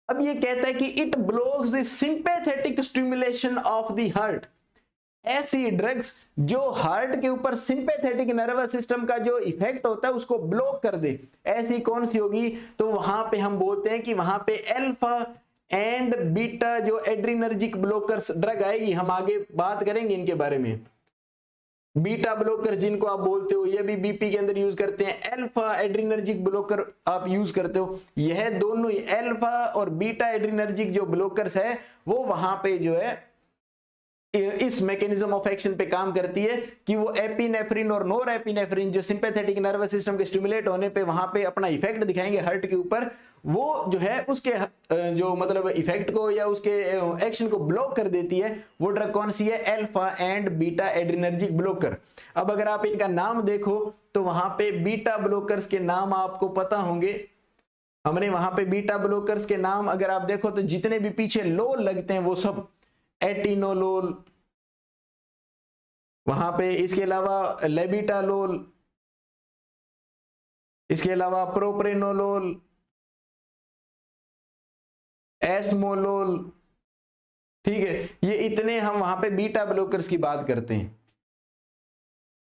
अब ये कहता है कि it blocks the sympathetic stimulation of the heart. ऐसी ड्रग्स जो हार्ट के ऊपर सिंपैथेटिक नर्वस सिस्टम का जो इफेक्ट होता है उसको ब्लॉक कर दे, ऐसी कौन सी होगी? तो वहां पे हम बोलते हैं कि वहां पे अल्फा एंड बीटा जो एड्रीनर्जिक ब्लॉकर्स ड्रग आएगी। हम आगे बात करेंगे इनके बारे में। बीटा ब्लॉकर्स जिनको आप बोलते हो, ये भी बीपी के अंदर यूज करते हैं। अल्फा एड्रीनर्जिक ब्लॉकर आप यूज करते हो। यह दोनों ही अल्फा और बीटा एड्रीनर्जिक जो ब्लॉकर्स है वो वहां पे जो है इस मैकेनिज्म ऑफ एक्शन पे काम करती है कि वो एपिनेफ्रिन और नोरेपिनेफ्रिन जो सिंपैथेटिक नर्वस सिस्टम के स्टिमुलेट होने पे वहां पे अपना इफेक्ट दिखाएंगे हार्ट के ऊपर, वो जो है उसके जो मतलब इफेक्ट को या उसके एक्शन को ब्लॉक कर देती है। वो ड्रग कौन सी है? Alpha and beta adrenergic blocker. अब अगर आप इनका नाम देखो तो वहां पे बीटा ब्लॉकर्स के नाम आपको पता होंगे। हमने वहां पे बीटा ब्लॉकर्स के नाम अगर आप देखो तो जितने भी पीछे लोल लगते हैं वो सब एटिनोलोल, वहां पे इसके अलावा लेबिटालोल, इसके अलावा प्रोप्रेनोलोल, एस्मोलोल, ठीक है, ये इतने हम वहां पे बीटा ब्लॉकर्स की बात करते हैं।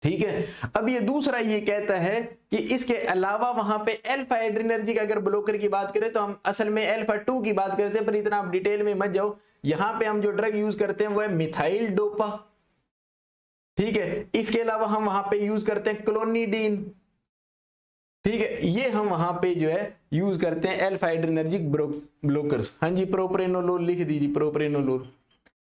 ठीक है, अब ये दूसरा ये कहता है कि इसके अलावा वहां पे अल्फा एड्रिनर्जिक अगर ब्लॉकर की बात करें तो हम असल में अल्फा 2 की बात करते हैं, पर इतना आप डिटेल में मत जाओ। यहां पे हम जो ड्रग यूज करते हैं वो है मिथाइल डोपा। ठीक है, इसके अलावा हम वहां पे यूज करते हैं क्लोनिडीन। ठीक है, ये हम वहां पे जो है यूज करते हैं अल्फा एड्रिनर्जिक ब्लॉकर्स। हाँ जी, प्रोप्रेनोलोल लिख दीजिए, प्रोप्रेनोलोल।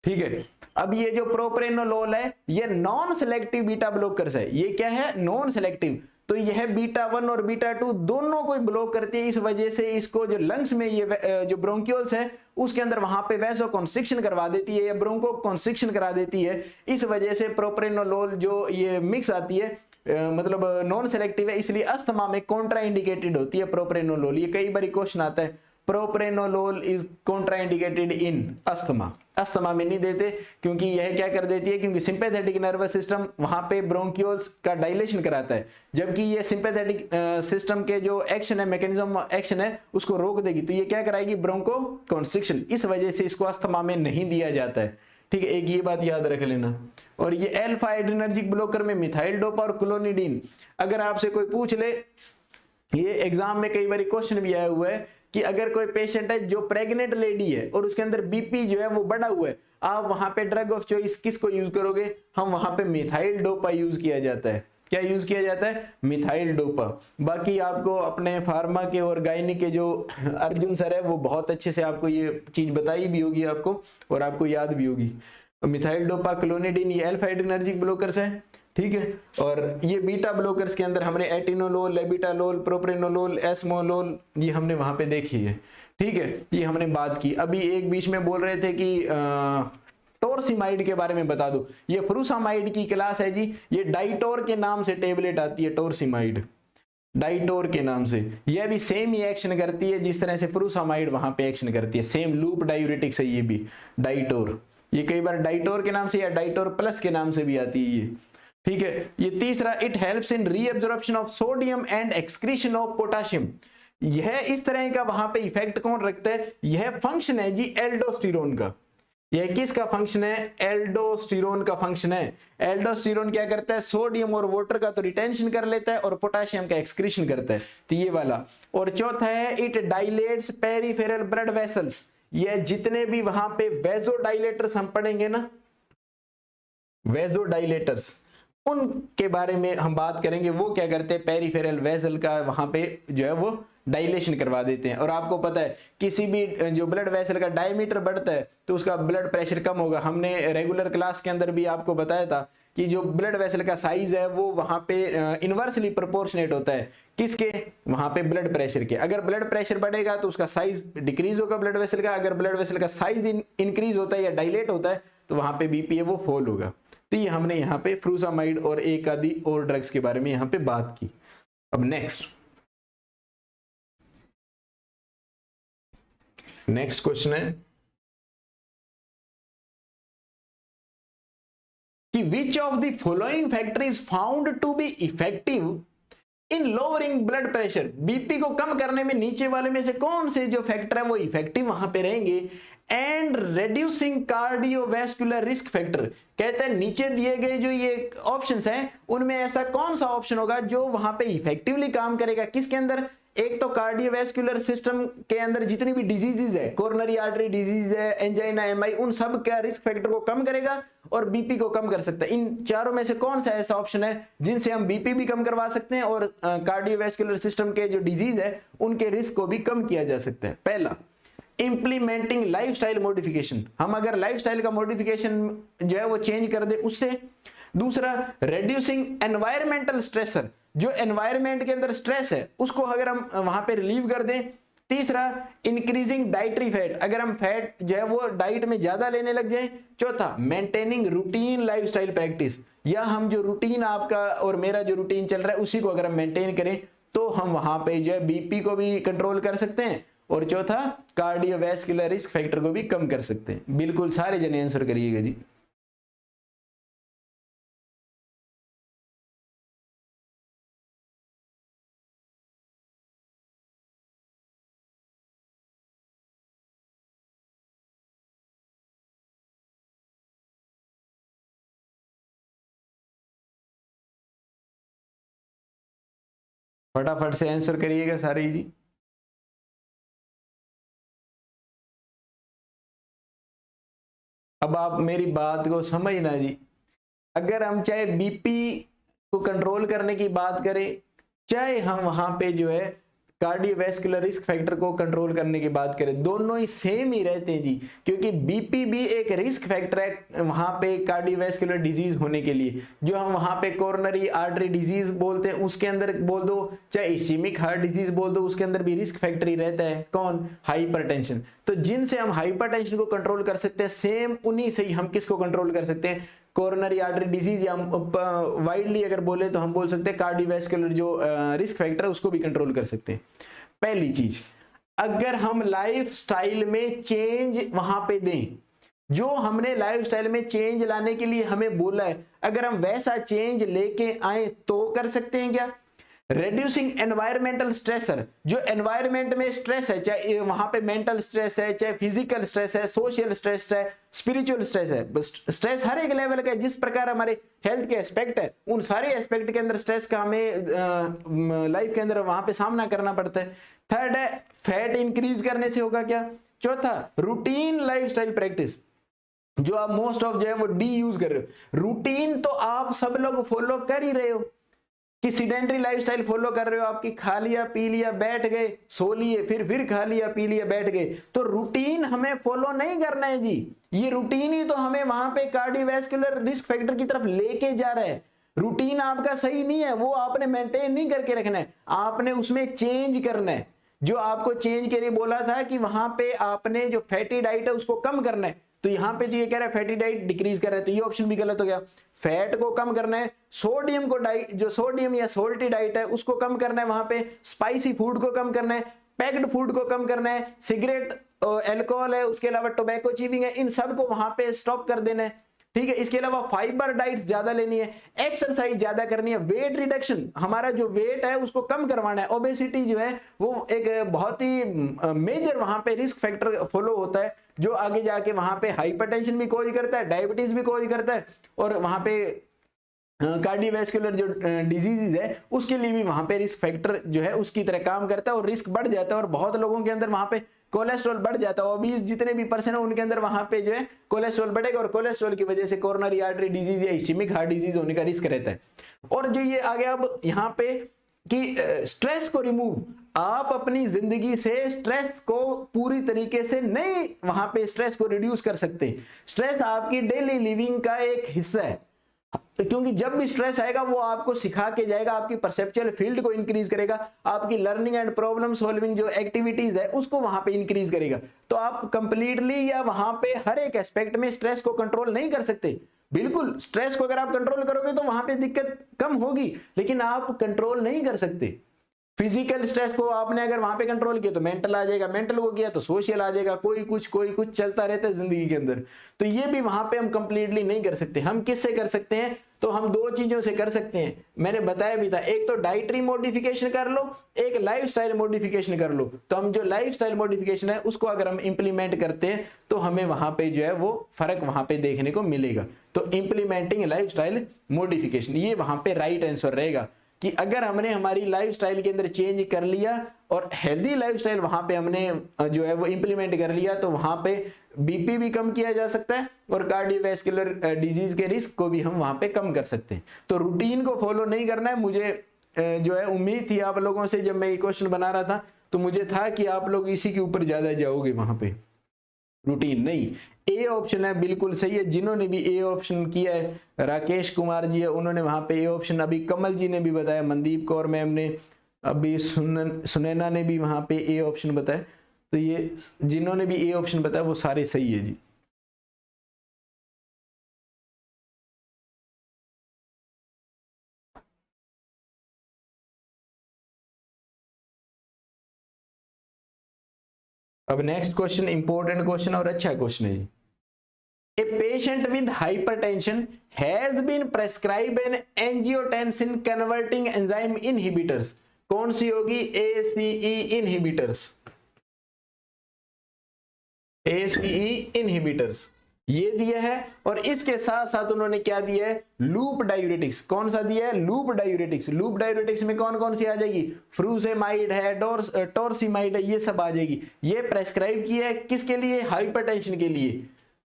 ठीक है, अब ये जो प्रोप्रेनोलोल है ये नॉन सेलेक्टिव बीटा ब्लॉकर्स है। ये क्या है? Non selective. तो यह बीटा 1 और बीटा 2 दोनों को ब्लॉक करती है। इस वजह से इसको जो लंग्स में ये जो ब्रोंक्यूल्स है उसके अंदर वहां पे वैसो कॉन्स्ट्रिक्शन करवा देती है या ब्रोंको कॉन्स्ट्रिक्शन करा देती है। इस वजह से प्रोप्रेनोलोल जो ये मिक्स आती है मतलब नॉन सेलेक्टिव है, इसलिए अस्थमा में कॉन्ट्रा इंडिकेटेड होती है प्रोप्रेनोलोल। ये कई बार क्वेश्चन आता है, propranolol is contraindicated in asthma. Asthma में नहीं देते क्योंकि यह क्या कर देती है, क्योंकि सिंपैथेटिक नर्वस सिस्टम वहां पे ब्रोंक्यूल्स का डायलेशन कराता है, जबकि ये सिंपैथेटिक सिस्टम के जो एक्शन है, मैकेनिज्म एक्शन है, उसको रोक देगी। तो ये क्या कराएगी? Broncho constriction. इस वजह से इसको अस्थमा में नहीं दिया जाता है। ठीक है, एक ये बात याद रख लेना। और ये अल्फा एड्रिनर्जिक ब्लॉकर में मिथाइल डोपा और क्लोनिडीन। अगर आपसे कोई पूछ ले, ये एग्जाम में कई बार क्वेश्चन भी आया हुआ है कि अगर कोई पेशेंट है जो प्रेग्नेंट लेडी है और उसके अंदर बीपी जो है वो बढ़ा हुआ है, आप वहां पे ड्रग ऑफ चॉइस किसको यूज करोगे? हम वहां पे मिथाइल डोपा यूज किया जाता है। क्या यूज किया जाता है? Methyl dopa. बाकी आपको अपने फार्मा के और गायनी के जो अर्जुन सर है वो बहुत अच्छे से आपको ये चीज बताई भी होगी आपको और आपको याद भी होगी। मिथाइल डोपा, क्लोनिडीन, ये अल्फा एड्रिनर्जिक ब्लॉकर्स है। ठीक है, और ये बीटा ब्लॉकर्स के अंदर हमने एटिनोलोल, लेबिटालोल, प्रोप्रेनोलोल, एस्मोलोल ये हमने वहां पे देखी है। ठीक है, ये हमने बात की। अभी एक बीच में बोल रहे थे कि टोरसिमाइड के बारे में बता दो। ये फ्रूसामाइड की क्लास है जी। ये डाइटोर के नाम से टेबलेट आती है, टोरसिमाइड, डाइटोर के नाम से। यह भी सेम ही एक्शन करती है जिस तरह से फ्रूसामाइड वहां पे एक्शन करती है। सेम लूप डायूरेटिक्स है ये भी, डाइटोर। ये कई बार डाइटोर के नाम से या डाइटोर प्लस के नाम से भी आती है ये। ठीक है, ये तीसरा, it helps in reabsorption of sodium and excretion of potassium. यह इस तरह का वहां पे इफेक्ट कौन रखता है? यह फंक्शन है जी एल्डोस्टेरोन का। यह किसका फंक्शन है? एल्डोस्टेरोन का फंक्शन है। एल्डोस्टेरोन क्या करता है? सोडियम और वाटर का तो रिटेंशन कर लेता है और पोटेशियम का एक्सक्रीशन करता है, तो ये वाला। और चौथा है, it dilates peripheral blood vessels. ये जितने भी वहां पे वेजोडाइलेटर्स हम पढ़ेंगे ना, वेजोडाइलेटर्स, उनके बारे में हम बात करेंगे। वो क्या करते हैं? पेरिफेरल वेसल का वहां पे जो है वो डायलेशन करवा देते हैं। और आपको पता है किसी भी जो ब्लड वेसल का डायमीटर बढ़ता है तो उसका ब्लड प्रेशर कम होगा। हमने रेगुलर क्लास के अंदर भी आपको बताया था कि जो ब्लड वेसल का साइज है वो वहां पे इनवर्सली प्रोपोर्शनेट होता है किसके? वहां पे ब्लड प्रेशर के। अगर ब्लड प्रेशर बढ़ेगा तो उसका साइज डिक्रीज होगा ब्लड वेसल का। अगर ब्लड वेसल का साइज इंक्रीज होता है या डायलेट होता है तो वहां पे बीपी है वो फॉल होगा। तो ये हमने यहाँ पे फ्रूसामाइड और एक आदि और ड्रग्स के बारे में यहाँ पे बात की। अब नेक्स्ट क्वेश्चन है कि which of the following factor is found to be effective in lowering blood pressure. BP को कम करने में नीचे वाले में से कौन से जो फैक्टर है वो इफेक्टिव वहां पे रहेंगे? And reducing cardiovascular risk factor. कहते हैं नीचे दिए गए जो ये ऑप्शंस हैं उनमें ऐसा कौन सा ऑप्शन होगा जो वहां पे इफेक्टिवली काम करेगा? किसके अंदर? एक तो कार्डियोवैस्कुलर सिस्टम के अंदर जितनी भी डिजीजेज है, कोरोनरी आर्टरी डिजीज है, एंजाइना, एमआई, उन सब का रिस्क फैक्टर को कम करेगा और बीपी को कम कर सकता है। इन चारों में से कौन सा ऐसा ऑप्शन है जिनसे हम बीपी भी कम करवा सकते हैं और कार्डियोवैस्कुलर सिस्टम के जो डिजीज है उनके रिस्क को भी कम किया जा सकता है? पहला इंप्लीमेंटिंग लाइफस्टाइल मॉडिफिकेशन, हम अगर लाइफस्टाइल का मॉडिफिकेशन जो है वो चेंज कर दे उससे। दूसरा, रेड्यूसिंग एनवायरमेंटल स्ट्रेसर, जो एनवायरमेंट के अंदर स्ट्रेस है उसको अगर हम वहां पे रिलीव कर दें। तीसरा, इंक्रीजिंग डाइटरी फैट, अगर हम फैट जो है वो डाइट में ज्यादा लेने लग जाएं। चौथा, मेंटेनिंग रूटीन लाइफस्टाइल प्रैक्टिस, या हम जो रूटीन आपका और मेरा जो रूटीन चल रहा है उसी को अगर हम मेंटेन करें तो हम वहां पे जो है बीपी को भी कंट्रोल कर सकते हैं, और चौथा, कार्डियोवैस्कुलर रिस्क फैक्टर को भी कम कर सकते हैं। बिल्कुल सारे जने आंसर करिएगा जी। फटाफट से आंसर करिएगा सारे जी। अब आप मेरी बात को समझना जी, अगर हम चाहे बीपी को कंट्रोल करने की बात करें, चाहे हम वहां पे जो है कार्डियोवैस्कुलर रिस्क फैक्टर को कंट्रोल करने की बात करें, दोनों ही सेम ही रहते हैं जी, क्योंकि बीपी भी एक रिस्क फैक्टर है वहां पे कार्डियोवैस्कुलर डिजीज होने के लिए। जो हम वहां पे कोरोनरी आर्टरी डिजीज बोलते हैं उसके अंदर बोल दो, चाहे इस्चेमिक हार्ट डिजीज बोल दो, उसके अंदर भी रिस्क फैक्टर ही रहता है। कौन? हाइपरटेंशन। तो जिनसे हम हाइपरटेंशन को कंट्रोल कर सकते हैं, सेम उन्हीं से ही हम किसको कंट्रोल कर सकते हैं? कोरोनरी आर्टरी डिजीज, या वाइडली अगर बोले तो हम बोल सकते हैं कार्डियोवैस्कुलर जो रिस्क फैक्टर है उसको भी कंट्रोल कर सकते हैं। पहली चीज, अगर हम लाइफ स्टाइल में चेंज वहां पे दें, जो हमने लाइफ स्टाइल में चेंज लाने के लिए हमें बोला है, अगर हम वैसा चेंज लेके आए तो कर सकते हैं क्या? रेड्यूसिंग एनवायरमेंटल स्ट्रेसर, जो एनवायरमेंट में स्ट्रेस है, चाहे वहां पे मेंटल स्ट्रेस है, चाहे फिजिकल स्ट्रेस है, सोशल स्ट्रेस है, स्पिरिचुअल स्ट्रेस है, स्ट्रेस हर एक लेवल का है। जिस प्रकार हमारे हेल्थ के एस्पेक्ट है, उन सारे एस्पेक्ट के अंदर स्ट्रेस का हमें लाइफ के अंदर वहां पे सामना करना पड़ता है। थर्ड है, फैट इंक्रीज करने से होगा क्या? चौथा, रूटीन लाइफस्टाइल प्रैक्टिस, जो आप मोस्ट ऑफ जो है वो डी यूज कर रहे हो। रूटीन तो आप सब लोग फॉलो कर ही रहे हो कि सीडेंटरी लाइफस्टाइल फॉलो कर रहे हो, आपकी खा लिया पी लिया बैठ गए, सो लिए, फिर खा लिया पी लिया बैठ गए। तो रूटीन हमें फॉलो नहीं करना है जी, ये रूटीन ही तो हमें वहां पे कार्डियोवैस्कुलर रिस्क फैक्टर की तरफ लेके जा रहा है। रूटीन आपका सही नहीं है, वो आपने मेंटेन नहीं करके रखना है, आपने उसमें चेंज करना है। जो आपको चेंज के लिए बोला था कि वहां पे आपने जो फैटी डाइट है उसको कम करना है, तो यहां पे तो ये कह रहा है फैटी डाइट डिक्रीज कर रहा है, तो ये ऑप्शन भी गलत हो गया। फैट को कम करना है, सोडियम को डाइट, जो सोडियम या सोल्टी डाइट है उसको कम करना है, वहां पे स्पाइसी फूड को कम करना है, पैक्ड फूड को कम करना है, सिगरेट अल्कोहल है, उसके अलावा टोबैको चीविंग है, इन सब को वहां पे स्टॉप कर देना है। ठीक है, इसके अलावा फाइबर डाइट्स ज्यादा लेनी है, एक्सरसाइज ज्यादा करनी है, वेट रिडक्शन, हमारा जो वेट है उसको कम करवाना है। ओबेसिटी जो है वो एक बहुत ही मेजर वहां पे रिस्क फैक्टर फॉलो होता है, जो आगे जाके वहां पे हाइपरटेंशन भी कॉज करता है, डायबिटीज भी कॉज करता है, और वहां पे कार्डियोवैस्कुलर जो डिजीज है उसके लिए भी वहां पे रिस्क फैक्टर जो है उसकी तरह काम करता है, और रिस्क बढ़ जाता है, और बहुत लोगों के अंदर वहां पे कोलेस्ट्रॉल बढ़ जाता है। ओबीस जितने भी पर्सन है उनके अंदर वहां पे जो है कोलेस्ट्रॉल बढ़ेगा, और कोलेस्ट्रॉल की वजह से कोरोनरी आर्टरी डिजीज या इस्चेमिक हार्ट डिजीज होने का रिस्क रहता है। और जो ये आ गया अब यहाँ पे कि स्ट्रेस को रिमूव, आप अपनी जिंदगी से स्ट्रेस को पूरी तरीके से नहीं वहां पे स्ट्रेस को रिड्यूस कर सकते। स्ट्रेस आपकी डेली लिविंग का एक हिस्सा है, क्योंकि जब भी स्ट्रेस आएगा वो आपको सिखा के जाएगा, आपकी परसेप्चुअल फील्ड को इंक्रीज करेगा, आपकी लर्निंग एंड प्रॉब्लम सॉल्विंग जो एक्टिविटीज है उसको वहां पे इंक्रीज करेगा। तो आप कंप्लीटली या वहां पे हर एक एस्पेक्ट में स्ट्रेस को कंट्रोल नहीं कर सकते। बिल्कुल, स्ट्रेस को अगर आप कंट्रोल करोगे तो वहां पे दिक्कत कम होगी, लेकिन आप कंट्रोल नहीं कर सकते। फिजिकल स्ट्रेस को आपने अगर वहां पे कंट्रोल किया तो मेंटल आ जाएगा, मेंटल हो गया तो सोशल आ जाएगा, कोई कुछ चलता रहता है जिंदगी के अंदर। तो ये भी वहां पे हम कंप्लीटली नहीं कर सकते। हम किससे कर सकते हैं? तो हम दो चीजों से कर सकते हैं, मैंने बताया भी था, एक तो डाइटरी मॉडिफिकेशन कर लो, एक लाइफस्टाइल मॉडिफिकेशन कर लो। तो हम जो लाइफस्टाइल मॉडिफिकेशन है उसको अगर हम इंप्लीमेंट करते हैं तो हमें वहां पे जो है वो फर्क वहां पे देखने को मिलेगा। तो इंप्लीमेंटिंग लाइफस्टाइल मॉडिफिकेशन, ये वहां पे राइट आंसर रहेगा कि अगर हमने हमारी लाइफस्टाइल के अंदर चेंज कर लिया और हेल्दी लाइफस्टाइल वहां पे हमने जो है वो इंप्लीमेंट कर लिया, तो वहां पे बीपी भी कम किया जा सकता है और कार्डियोवैस्कुलर डिजीज के रिस्क को भी हम वहां पे कम कर सकते हैं। तो रूटीन को फॉलो नहीं करना है। मुझे जो है उम्मीद थी आप लोगों से, जब मैं ये क्वेश्चन बना रहा था तो मुझे था कि आप लोग इसी के ऊपर ज्यादा जाओगे वहां पे, रूटीन नहीं। ए ऑप्शन है बिल्कुल सही है, जिन्होंने भी ए ऑप्शन किया है, राकेश कुमार जी है उन्होंने वहां पे ए ऑप्शन, अभी कमल जी ने भी बताया, मनदीप कौर मैम ने, अभी सुनैना ने भी वहां पे ए ऑप्शन बताया। तो ये जिन्होंने भी ए ऑप्शन बताया वो सारे सही है जी। अब नेक्स्ट क्वेश्चन इंपॉर्टेंट क्वेश्चन और अच्छा क्वेश्चन है जी। A patient with hypertension has been prescribed an angiotensin converting enzyme inhibitors। कौन सी होगी? ACE inhibitors। ACE inhibitors ये दिया है, और इसके साथ साथ उन्होंने क्या दिया है? Loop diuretics. कौन सा दिया है? Loop diuretics. लूप डायूरेटिक्स में कौन कौन सी आ जाएगी? फ्रूसेमाइड है, टॉर्सिमाइड है, ये सब आ जाएगी। ये प्रेस्क्राइब किया है किसके लिए? हाइपरटेंशन के लिए।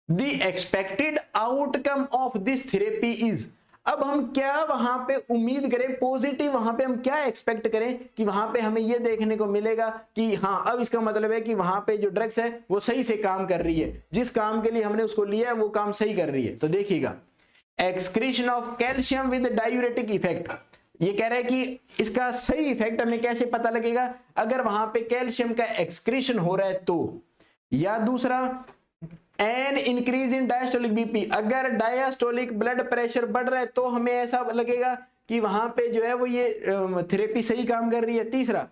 The expected outcome of this therapy is। अब हम क्या वहां पे उम्मीद करें? पॉजिटिव वहां पे हम क्या एक्सपेक्ट करें कि वहां पे हमें ये देखने को मिलेगा कि हाँ, अब इसका मतलब है कि वहां पे जो ड्रग्स है वो सही से काम कर रही है, जिस काम के लिए हमने उसको लिया है वो काम सही कर रही है। तो देखिएगा, excretion of calcium with diuretic effect, ये कह रहा है कि इसका सही इफेक्ट हमें कैसे पता लगेगा? अगर वहां पे कैल्शियम का एक्सक्रीशन हो रहा है तो, या दूसरा an increase in diastolic BP, अगर डायस्टोलिक ब्लड प्रेशर बढ़ रहा है तो हमें ऐसा लगेगा कि वहां पे जो है वो ये थेरेपी सही काम कर रही है। तीसरा,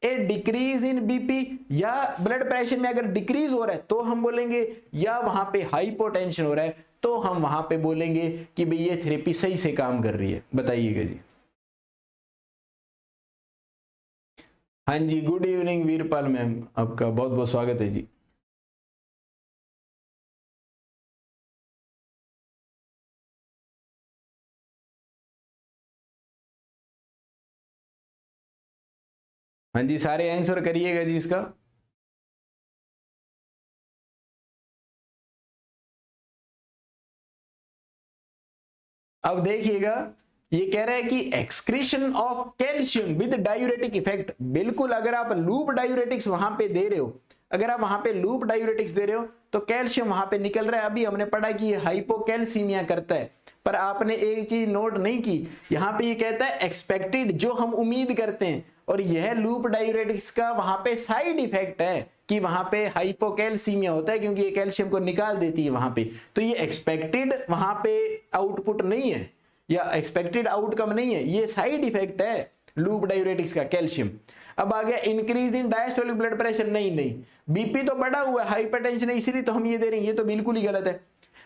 ए डिक्रीज इन बीपी, या ब्लड प्रेशर में अगर डिक्रीज हो रहा है तो हम बोलेंगे, या वहां पे हाइपोटेंशन हो रहा है तो हम वहां पे बोलेंगे कि भाई ये थेरेपी सही से काम कर रही है। बताइएगा जी। हाँ जी, गुड इवनिंग वीरपाल मैम, आपका बहुत बहुत स्वागत है जी। हाँ जी, सारे आंसर करिएगा जी इसका। अब देखिएगा, ये कह रहा है कि excretion of calcium with diuretic effect. बिल्कुल, अगर आप लूप डायूरेटिक्स वहां पे दे रहे हो, अगर आप वहां पे लूप डायूरेटिक्स दे रहे हो तो कैल्शियम वहां पे निकल रहा है। अभी हमने पढ़ा कि ये हाइपोकैल्सीमिया करता है, पर आपने एक चीज नोट नहीं की, यहां पे ये कहता है एक्सपेक्टेड, जो हम उम्मीद करते हैं, और यह लूप डायूरेटिक्स का वहां पे साइड इफेक्ट है कि वहां पे हाइपोकैल्सीमिया होता है, क्योंकि ये कैल्शियम को निकाल देती है वहां पे। तो ये एक्सपेक्टेड वहां पे आउटपुट नहीं है, या एक्सपेक्टेड आउटकम नहीं है, ये साइड इफेक्ट है लूप डायूरेटिक्स का, कैल्शियम। अब आ गया increase in diastolic blood pressure, नहीं, बीपी तो बढ़ा हुआ है, हाइपरटेंशन है, इसीलिए तो हम ये दे रहे हैं, ये तो बिल्कुल ही गलत है।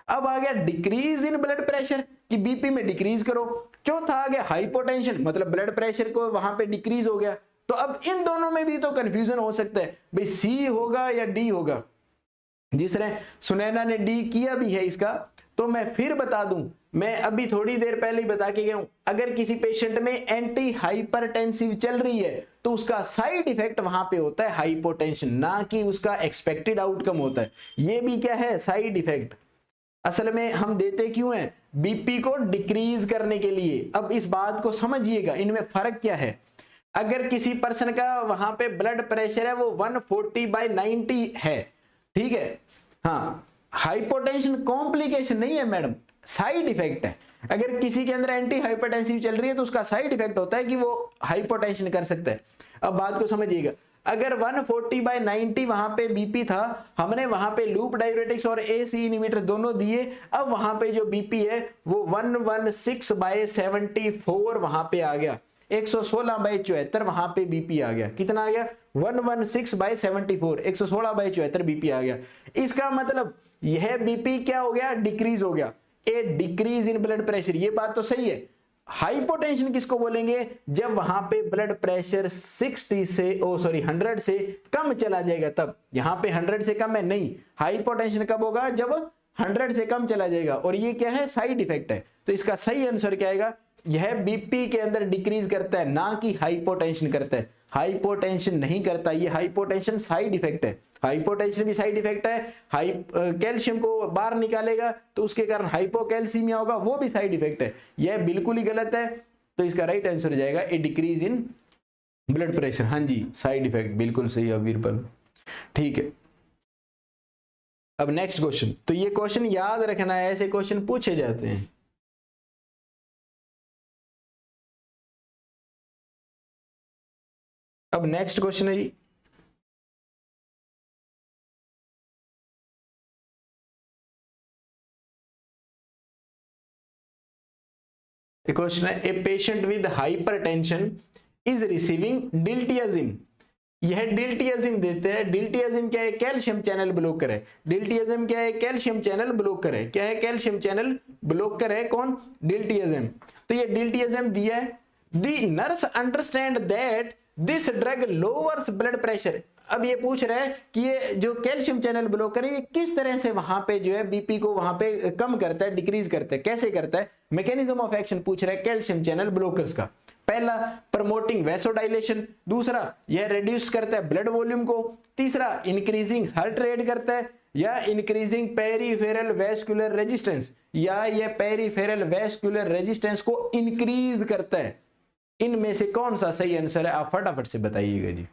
अब आ गया डिक्रीज इन ब्लड प्रेशर, कि बीपी में डिक्रीज करो। चौथा आ गया हाइपोटेंशन, मतलब ब्लड प्रेशर को वहां पे डिक्रीज हो गया। तो अब इन दोनों में भी तो कंफ्यूजन हो सकता है, भाई सी होगा या डी होगा। जिस तरह सुनैना ने डी किया भी है इसका, तो मैं फिर बता दूं, मैं अभी थोड़ी देर पहले ही बता के गया हूं, अगर किसी पेशेंट में एंटी हाइपरटेंसिव चल रही है तो उसका साइड इफेक्ट वहां पे होता है हाइपोटेंशन, ना कि उसका एक्सपेक्टेड आउटकम होता है। ये भी क्या है? Side effect. असल में हम देते क्यों हैं? बीपी को डिक्रीज करने के लिए। अब इस बात को समझिएगा, इनमें फर्क क्या है। अगर किसी पर्सन का वहां पे ब्लड प्रेशर है वो 140/90 है, ठीक है, हाँ, हाइपोटेंशन कॉम्प्लिकेशन नहीं है मैडम, साइड इफेक्ट है। अगर किसी के अंदर एंटी हाइपरटेंसिव चल रही है तो उसका साइड इफेक्ट होता है कि वो हाइपोटेंशन कर सकता है। अब बात को समझिएगा, अगर 140/90 वहां पे बीपी था, हमने वहां पे लूप डायूरेटिक्स और एसी इनहिबिटर दोनों दिए, अब वहां पे जो बीपी है वो 116/74 वहां पे आ गया, 116/74 वहां पे बीपी आ गया। कितना आ गया? 116/74, 116/74 बीपी आ गया। इसका मतलब यह बीपी क्या हो गया? डिक्रीज हो गया, ए डिक्रीज इन ब्लड प्रेशर। ये बात तो सही है। हाइपोटेंशन किसको बोलेंगे? जब वहां पे ब्लड प्रेशर 100 से कम चला जाएगा, तब। यहां पे 100 से कम है नहीं, हाइपोटेंशन कब होगा? जब 100 से कम चला जाएगा। और ये क्या है? साइड इफेक्ट है। तो इसका सही आंसर क्या आएगा? यह बीपी के अंदर डिक्रीज करता है, ना कि हाइपोटेंशन करता है। हाइपोटेंशन नहीं करता, ये हाइपोटेंशन साइड इफेक्ट है। हाइपोटेंशन भी साइड इफेक्ट है, कैल्शियम को बाहर निकालेगा तो उसके कारण हाइपोकैल्सीमिया होगा, वो भी साइड इफेक्ट है। यह बिल्कुल ही गलत है। तो इसका राइट आंसर हो जाएगा ए डिक्रीज इन ब्लड प्रेशर, हाँ जी, साइड इफेक्ट, बिल्कुल सही अवीरपल। ठीक है, अब नेक्स्ट क्वेश्चन। तो ये क्वेश्चन याद रखना है, ऐसे क्वेश्चन पूछे जाते हैं। अब नेक्स्ट क्वेश्चन है जी, क्वेश्चन है a patient with hypertension is receiving diltiazem. यह डिल्टियाजिम देते हैं। डिल्टियाजिम क्या है? कैल्शियम चैनल ब्लॉकर है। डिल्टियाजिम क्या है? कैल्शियम चैनल ब्लॉकर है। क्या है? कैल्शियम चैनल ब्लॉकर है। कौन? डिल्टियाजिम। तो ये डिल्टियाजिम दिया है। The nurse understand that this drug lowers blood pressure. अब ये पूछ रहा है कि ये जो कैल्शियम चैनल ब्लॉकर है ये किस तरह से वहां पे जो है बीपी को वहां पे कम करता है, डिक्रीज करता है, कैसे करता है? मैकेनिज्म ऑफ एक्शन पूछ रहा है कैल्शियम चैनल ब्लॉकर्स का। पहला, प्रमोटिंग वैसोडाइलेशन। दूसरा, यह रिड्यूस करता है ब्लड वॉल्यूम को। तीसरा, इंक्रीजिंग हार्ट रेट करता है, या इंक्रीजिंग पेरिफेरल वैस्कुलर रेजिस्टेंस, या यह पेरिफेरल वैस्कुलर रेजिस्टेंस को इंक्रीज करता है। इनमें से कौन सा सही आंसर है? आप फटाफट से बताइएगा जी।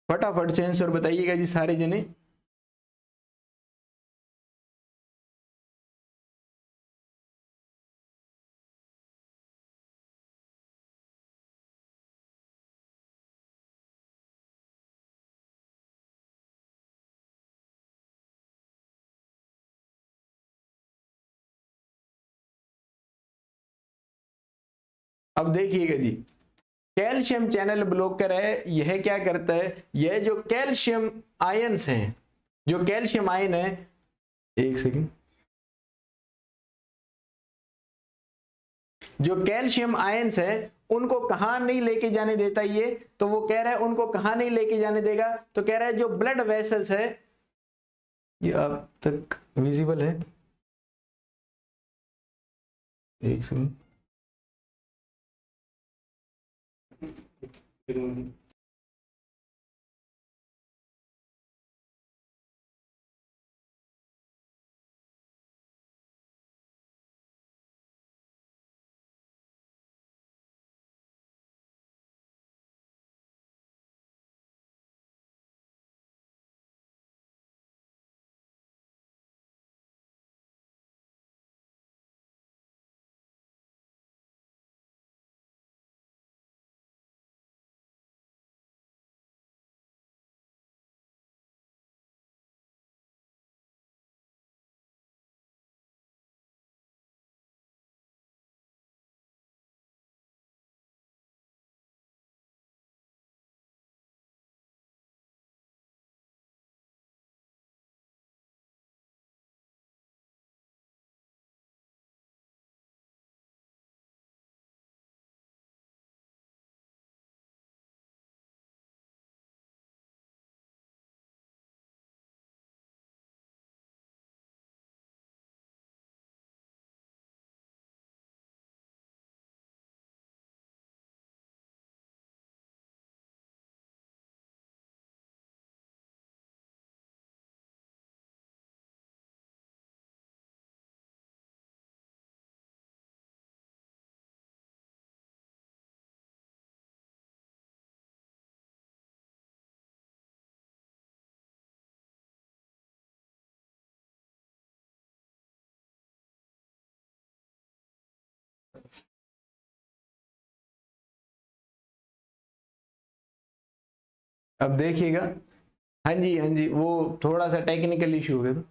फटाफट से आंसर बताइएगा जी सारे जने। अब देखिएगा जी, कैल्शियम चैनल ब्लॉकर है, यह क्या करता है? यह जो कैल्शियम आयंस हैं, जो कैल्शियम आयन है, एक सेकंड, जो कैल्शियम आयंस है उनको कहां नहीं लेके जाने देता ये? तो वो कह रहा है उनको कहां नहीं लेके जाने देगा? तो कह रहा है जो ब्लड वेसल्स है, ये अब तक विजिबल है? एक सेकंड, अब देखिएगा, हाँ जी हाँ जी, वो थोड़ा सा टेक्निकल इशू हो गया था।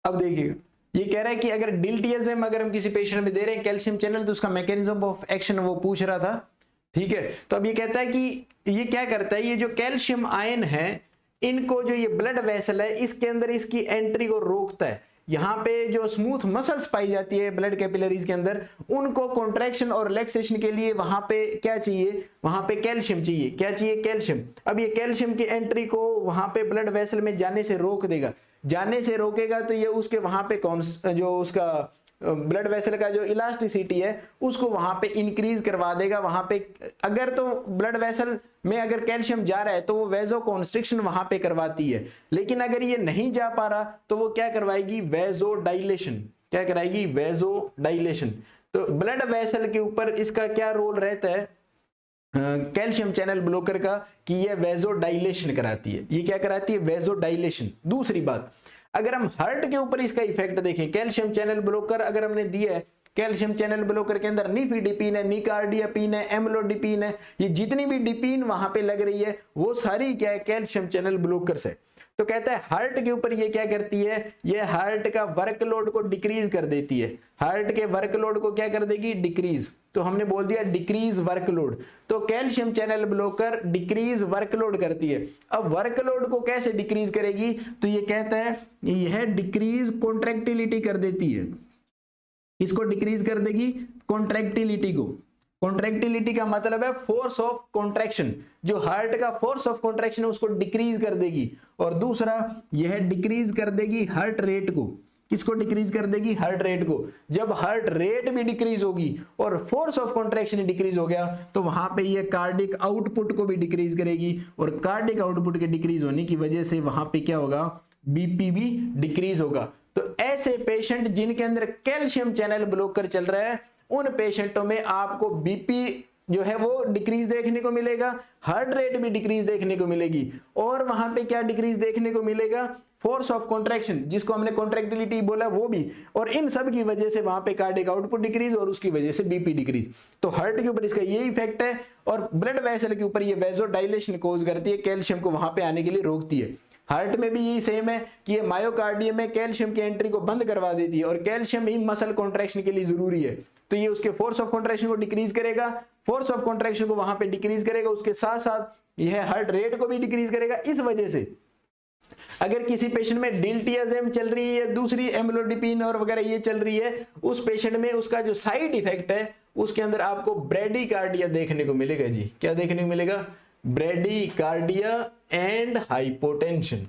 अब देखिएगा, ये कह रहा है कि अगर डिल्टियाजिम अगर हम किसी पेशेंट में दे रहे हैं कैल्शियम चैनल, तो उसका मैकेनिज्म ऑफ एक्शन वो पूछ रहा था। ठीक है, तो अब ये कहता है कि ये क्या करता है, ये जो कैल्शियम आयन है इनको, जो ये ब्लड वेसल है इसके अंदर इसकी एंट्री को रोकता है। यहाँ पे जो स्मूथ मसल्स पाई जाती है ब्लड कैपिलरीज के अंदर, उनको कॉन्ट्रैक्शन और रिलैक्सेशन के लिए वहां पे क्या चाहिए? वहां पे कैल्शियम चाहिए। क्या चाहिए? कैल्शियम। अब ये कैल्शियम की एंट्री को वहां पे ब्लड वेसल में जाने से रोक देगा। जाने से रोकेगा तो ये उसके वहां पे कौन जो उसका ब्लड वेसल का जो इलास्टिसिटी है उसको वहां पे इंक्रीज करवा देगा। वहां पे अगर तो ब्लड वेसल में अगर कैल्शियम जा रहा है तो वो वेजो कॉन्स्ट्रिक्शन वहां पे करवाती है, लेकिन अगर ये नहीं जा पा रहा तो वो क्या करवाएगी, वेजो डाइलेशन। क्या कराएगी, वेजो डाइलेशन। तो ब्लड वेसल के ऊपर इसका क्या रोल रहता है कैल्शियम चैनल ब्लॉकर का, कि ये वेजो डाइलेशन कराती है। ये क्या कराती है, वेजो डाइलेशन। दूसरी बात, अगर हम हार्ट के ऊपर इसका इफेक्ट देखें, कैल्शियम चैनल ब्लॉकर अगर हमने दिया है, कैल्शियम चैनल ब्लॉकर के अंदर निफिडिपिन है, निकार्डियापिन है, एम्लोडिपिन है, ये जितनी भी डिपिन वहां पे लग रही है वो सारी क्या है, कैल्शियम चैनल ब्लॉकर्स है। तो कहता है हार्ट के ऊपर ये क्या करती है, ये हार्ट का वर्कलोड को डिक्रीज कर देती है। हार्ट के वर्कलोड को क्या कर देगी, डिक्रीज। तो हमने बोल दिया डिक्रीज वर्कलोड। तो calcium channel blocker decrease workload करती है। अब वर्कलोड को कैसे डिक्रीज करेगी, तो ये कहता है यह डिक्रीज कॉन्ट्रैक्टिलिटी कर देती है। इसको डिक्रीज कर देगी कॉन्ट्रैक्टिलिटी को। कॉन्ट्रैक्टिलिटी का मतलब है फोर्स ऑफ कॉन्ट्रैक्शन, जो हार्ट का फोर्स ऑफ कॉन्ट्रैक्शन है उसको डिक्रीज कर देगी। और दूसरा यह डिक्रीज कर देगी हार्ट रेट को। किसको डिक्रीज कर देगी, हार्ट रेट को। जब हार्ट रेट भी डिक्रीज होगी और फोर्स ऑफ कॉन्ट्रैक्शन डिक्रीज हो गया तो वहां पे ये कार्डिक आउटपुट को भी डिक्रीज करेगी, और कार्डिक आउटपुट के डिक्रीज होने की वजह से वहां पे क्या होगा, बीपी भी डिक्रीज होगा। तो ऐसे पेशेंट जिनके अंदर कैल्शियम चैनल ब्लॉकर चल रहा है उन पेशेंटों में आपको बीपी जो है वो डिक्रीज देखने को मिलेगा, हार्ट रेट भी डिक्रीज देखने को मिलेगी, और वहां पे क्या डिक्रीज देखने को मिलेगा, फोर्स ऑफ कॉन्ट्रैक्शन जिसको हमने कॉन्ट्रैक्टिलिटी बोला वो भी, और इन सब की वजह से वहां पे कार्डिक आउटपुट डिक्रीज और उसकी वजह से बीपी डिक्रीज। तो हार्ट के ऊपर इसका ये इफेक्ट है, और ब्लड वेसल के ऊपर ये वेजो डाइलेशन कोज करती है, कैल्शियम को वहां पे आने के लिए रोकती है। हार्ट में भी यही सेम है कि ये मायोकार्डियम में कैल्शियम की एंट्री को बंद करवा देती है, और कैल्शियम ही मसल कॉन्ट्रैक्शन के लिए जरूरी है। तो ये उसके फोर्स ऑफ कॉन्ट्रैक्शन को डिक्रीज करेगा, फोर्स ऑफ कॉन्ट्रैक्शन को वहां पे डिक्रीज करेगा, उसके साथ साथ यह हार्ट रेट को भी डिक्रीज करेगा। इस वजह से अगर किसी पेशेंट में डिल्टियाजेम चल रही है, दूसरी एम्लोडिपिन और वगैरह ये चल रही है, उस पेशेंट में उसका जो साइड इफेक्ट है उसके अंदर आपको ब्रेडिकार्डिया देखने को मिलेगा जी। क्या देखने को मिलेगा, ब्रेडिकार्डिया एंड हाइपोटेंशन।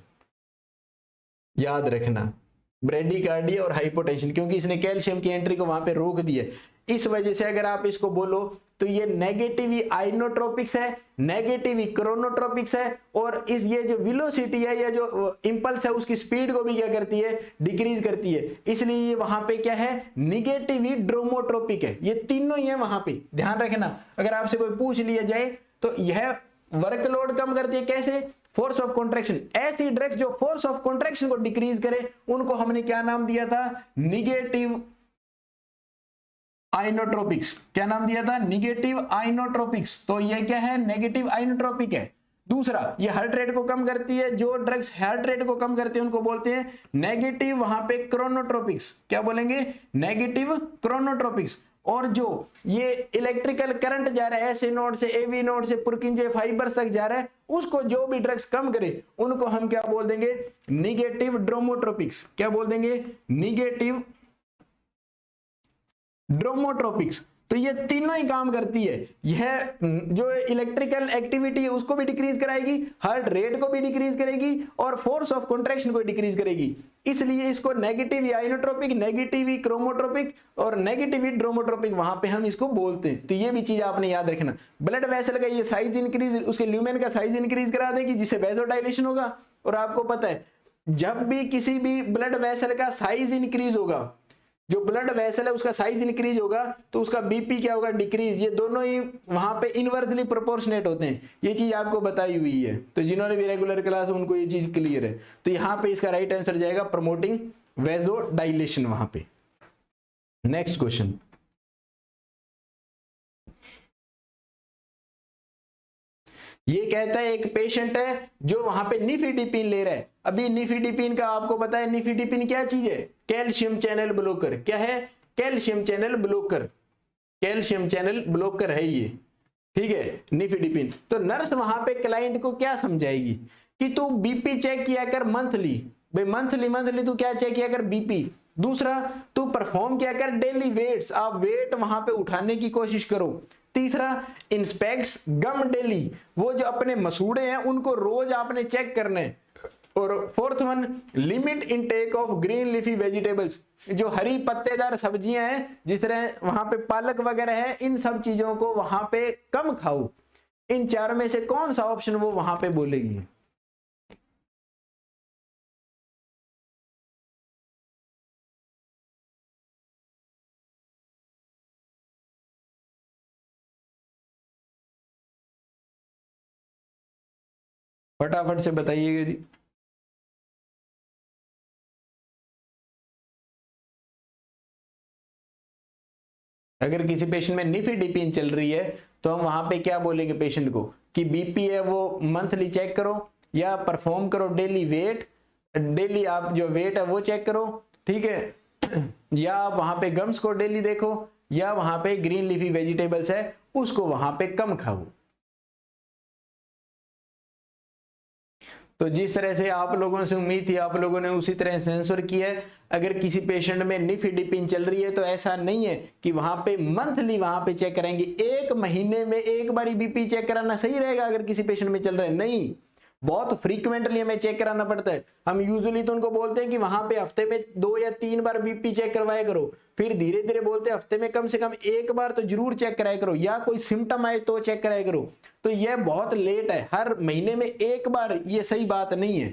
याद रखना, ब्रेडिकार्डिया और हाइपोटेंशन, क्योंकि इसने कैल्शियम की एंट्री को वहां पे रोक दिया। इस वजह से अगर आप इसको बोलो तो ये नेगेटिव आइनोट्रोपिक्स है, नेगेटिव क्रोनोट्रोपिक्स है, और इस ये जो वेलोसिटी है या जो इंपल्स है उसकी स्पीड को भी क्या करती है, डिक्रीज करती है। इसलिए ये वहां पे क्या है, निगेटिव ड्रोमोट्रोपिक है। ये तीनों ही है वहां पे, ध्यान रखना। अगर आपसे कोई पूछ लिया जाए तो यह वर्कलोड कम करती है, कैसे, फोर्स ऑफ कॉन्ट्रैक्शन। ऐसी ड्रग्स जो फोर्स ऑफ कॉन्ट्रैक्शन को डिक्रीज करे उनको हमने क्या नाम दिया था, निगेटिव आइनोट्रोपिक्स। क्या नाम दिया था, निगेटिव आइनोट्रोपिक्स। तो ये क्या है, नेगेटिव आइनोट्रोपिक है। दूसरा, ये हार्ट रेट को कम करती है, जो ड्रग्स हार्ट रेट को कम करते हैं उनको बोलते हैं नेगेटिव वहां पे क्रोनोट्रोपिक्स। क्या बोलेंगे, नेगेटिव क्रोनोट्रोपिक्स। और जो ये इलेक्ट्रिकल करंट जा रहा है ऐसे नोड से एवी नोड से पुरकिंजे फाइबर्स तक जा रहा है, उसको जो भी ड्रग्स कम करे उनको हम क्या बोल देंगे, निगेटिव ड्रोमोट्रोपिक्स। क्या बोल देंगे, निगेटिव ड्रोमोट्रोपिक्स। तो ये तीनों ही काम करती है। यह जो इलेक्ट्रिकल एक्टिविटी है उसको भी डिक्रीज कराएगी, हार्ट रेट को भी डिक्रीज करेगी, और फोर्स ऑफ कॉन्ट्रैक्शन को डिक्रीज करेगी। इसलिए इसको नेगेटिव आइनोट्रोपिक, नेगेटिव क्रोमोट्रोपिक और नेगेटिव ड्रोमोट्रोपिक वहां पे हम इसको बोलते हैं। तो ये भी चीज आपने याद रखना। ब्लड वेसल का ये साइज इंक्रीज, उसके ल्यूमेन का साइज इंक्रीज करा देगी जिससे वेसोडाइलेशन होगा। और आपको पता है जब भी किसी भी ब्लड वेसल का साइज इंक्रीज होगा, जो ब्लड वेसल है उसका साइज इंक्रीज होगा तो उसका बीपी क्या होगा, डिक्रीज। ये दोनों ही वहां पे इनवर्सली प्रोपोर्शनेट होते हैं। ये चीज आपको बताई हुई है, तो जिन्होंने भी रेगुलर क्लास उनको ये चीज क्लियर है। तो यहाँ पे इसका राइट आंसर जाएगा प्रमोटिंग वेजो डाइलेशन वहां पे। नेक्स्ट क्वेश्चन, ये कहता है एक पेशेंट है जो वहां पे निफिडिपिन ले रहा है। अभी निफिडिपिन का आपको पता है, निफिडिपिन क्या चीज है, कैल्शियम चैनल ब्लॉकर। क्या है, calcium channel blocker. Calcium channel blocker है ये, ठीक है, निफिडिपिन। तो नर्स वहां पे क्लाइंट को क्या समझाएगी कि तू बीपी चेक किया कर मंथली। भाई मंथली तू क्या चेक किया कर, बीपी। दूसरा, तू परफॉर्म किया कर डेली वेट्स, आप वेट वहां पे उठाने की कोशिश करो। तीसरा, इंस्पेक्ट्स गम डेली, वो जो अपने मसूड़े हैं उनको रोज आपने चेक करने। और fourth one, limit intake of green leafy vegetables, जो हरी पत्तेदार सब्जियां हैं जिस तरह वहां पे पालक वगैरह है, इन सब चीजों को वहां पे कम खाओ। इन चारों में से कौन सा ऑप्शन वो वहां पे बोलेगी? फटाफट से बताइएगा जी। अगर किसी पेशेंट में निफिडिपिन चल रही है तो हम वहां पे क्या बोलेंगे पेशेंट को कि बीपी है वो मंथली चेक करो, या परफॉर्म करो डेली वेट, डेली आप जो वेट है वो चेक करो, ठीक है, या आप वहां पे गम्स को डेली देखो, या वहां पे ग्रीन लीफी वेजिटेबल्स है उसको वहां पे कम खाओ। तो जिस तरह से आप लोगों से उम्मीद थी आप लोगों ने उसी तरह से आंसर किया है। अगर किसी पेशेंट में निफिडिपिन चल रही है तो ऐसा नहीं है कि वहां पे मंथली वहां पे चेक करेंगे, एक महीने में एक बार बीपी चेक कराना सही रहेगा अगर किसी पेशेंट में चल रहा है, नहीं, बहुत फ्रीक्वेंटली हमें चेक कराना पड़ता है। हम यूजुअली तो उनको बोलते हैं कि वहां पे हफ्ते में 2 या 3 बार बीपी चेक करवाया करो, फिर धीरे धीरे बोलते हैं हफ्ते में कम से कम 1 बार तो जरूर चेक कराया करो, या कोई सिम्टम आए तो चेक कराया करो। तो यह बहुत लेट है, हर महीने में 1 बार ये सही बात नहीं है।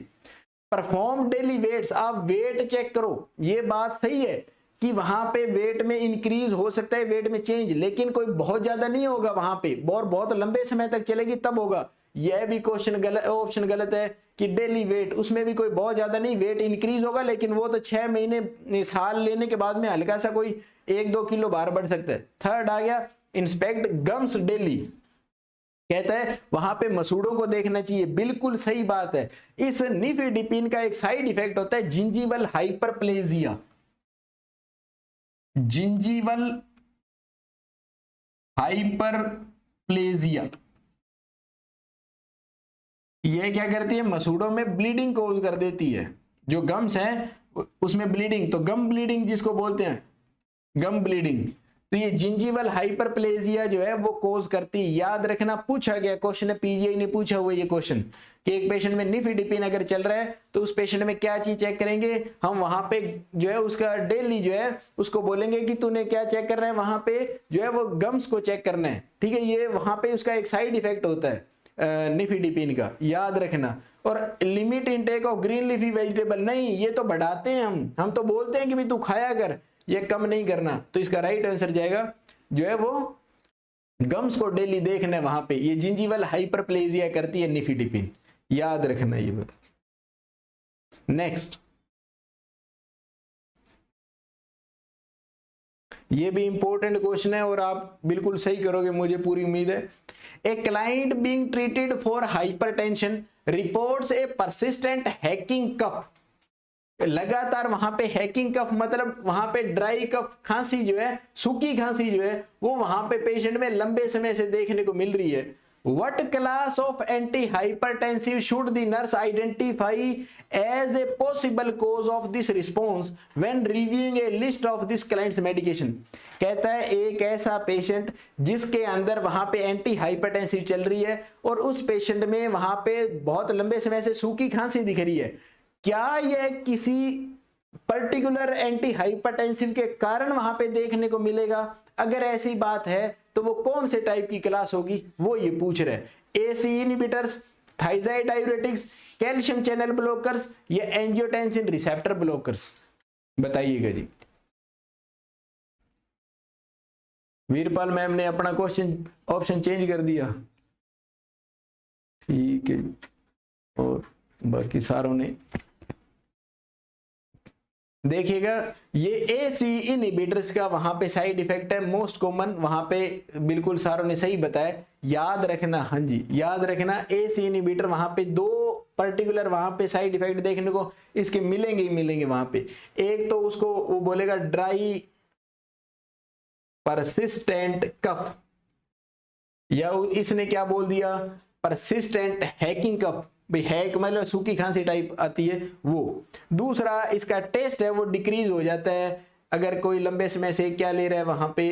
परफॉर्म डेली वेट्स, आप वेट चेक करो, ये बात सही है कि वहां पे वेट में इंक्रीज हो सकता है, वेट में चेंज, लेकिन कोई बहुत ज्यादा नहीं होगा वहां पे, और बहुत लंबे समय तक चलेगी तब होगा। यह भी क्वेश्चन गलत, ऑप्शन गलत है कि डेली वेट, उसमें भी कोई बहुत ज्यादा नहीं, वेट इंक्रीज होगा लेकिन वो तो 6 महीने साल लेने के बाद में हल्का सा कोई 1-2 किलो बाहर बढ़ सकता है। थर्ड आ गया, इंस्पेक्ट गम्स डेली, कहता है वहां पे मसूड़ों को देखना चाहिए, बिल्कुल सही बात है। इस निफिडिपिन का एक साइड इफेक्ट होता है जिंजीवल हाइपरप्लेजिया, जिंजीवल हाइपरप्लेजिया, ये क्या करती है, मसूड़ों में ब्लीडिंग कोज कर देती है, जो गम्स है उसमें ब्लीडिंग, तो गम ब्लीडिंग जिसको बोलते हैं, गम ब्लीडिंग, तो ये जिंजीवल हाइपरप्लेजिया जो है वो कोज करती है। याद रखना, पूछा गया क्वेश्चन है, पीजीआई ने पूछा हुआ ये क्वेश्चन कि एक पेशेंट में निफिडिपिन अगर चल रहा है तो उस पेशेंट में क्या चीज चेक करेंगे, हम वहां पे जो है उसका डेली जो है उसको बोलेंगे कि तूने क्या चेक करना है, वहां पे जो है वो गम्स को चेक करना है, ठीक है, ये वहां पे उसका एक साइड इफेक्ट होता है निफिडिपिन का, याद रखना। और limit intake of green leafy vegetable, नहीं, ये तो बढ़ाते हैं हम तो बोलते हैं कि भाई तू खाया कर, ये कम नहीं करना। तो इसका राइट आंसर जाएगा जो है वो गम्स को डेली देखना है वहां पे, ये जिंजीवल हाइपरप्लेजिया करती है निफिडिपिन, याद रखना ये बात। नेक्स्ट, ये भी इंपॉर्टेंट क्वेश्चन है और आप बिल्कुल सही करोगे, मुझे पूरी उम्मीद है। A client being treated for hypertension reports a persistent hacking cough, लगातार वहां पे हैकिंग कफ मतलब वहां पे ड्राई कफ, खांसी जो है, सूखी खांसी जो है वो वहां पे पेशेंट में लंबे समय से देखने को मिल रही है। What class of antihypertensive should the nurse identify as a possible cause of this response when reviewing a list of this client's medication? कहता है एक ऐसा पेशेंट जिसके अंदर वहां पे एंटी हाइपरटेंसिव चल रही है और उस पेशेंट में वहां पे बहुत लंबे समय से सूखी खांसी दिख रही है, क्या यह किसी पर्टिकुलर एंटी हाइपरटेंसिव के कारण वहां पे देखने को मिलेगा? अगर ऐसी बात है तो वो कौन से टाइप की क्लास होगी, वो ये पूछ रहे हैं। ACE inhibitors, thiazide diuretics, calcium channel blockers या एंजियोटेंसिन रिसेप्टर ब्लॉकर्स, बताइएगा जी। वीरपाल मैम ने अपना क्वेश्चन ऑप्शन चेंज कर दिया, ठीक है, और बाकी सारों ने देखिएगा। ये एसी इनहिबिटर्स का वहां पे साइड इफेक्ट है मोस्ट कॉमन, वहां पे बिल्कुल सारों ने सही बताया, याद रखना, हाँ जी याद रखना। एसी इनहिबिटर वहां पे 2 पर्टिकुलर वहां पे साइड इफेक्ट देखने को इसके मिलेंगे ही मिलेंगे वहां पे। एक तो उसको वो बोलेगा ड्राई परसिस्टेंट कफ, या इसने क्या बोल दिया, परसिस्टेंट हैकिंग कफ, भाई हैक मतलब सूखी खांसी टाइप आती है वो। दूसरा इसका टेस्ट है वो डिक्रीज हो जाता है अगर कोई लंबे समय से क्या ले रहा है वहां पे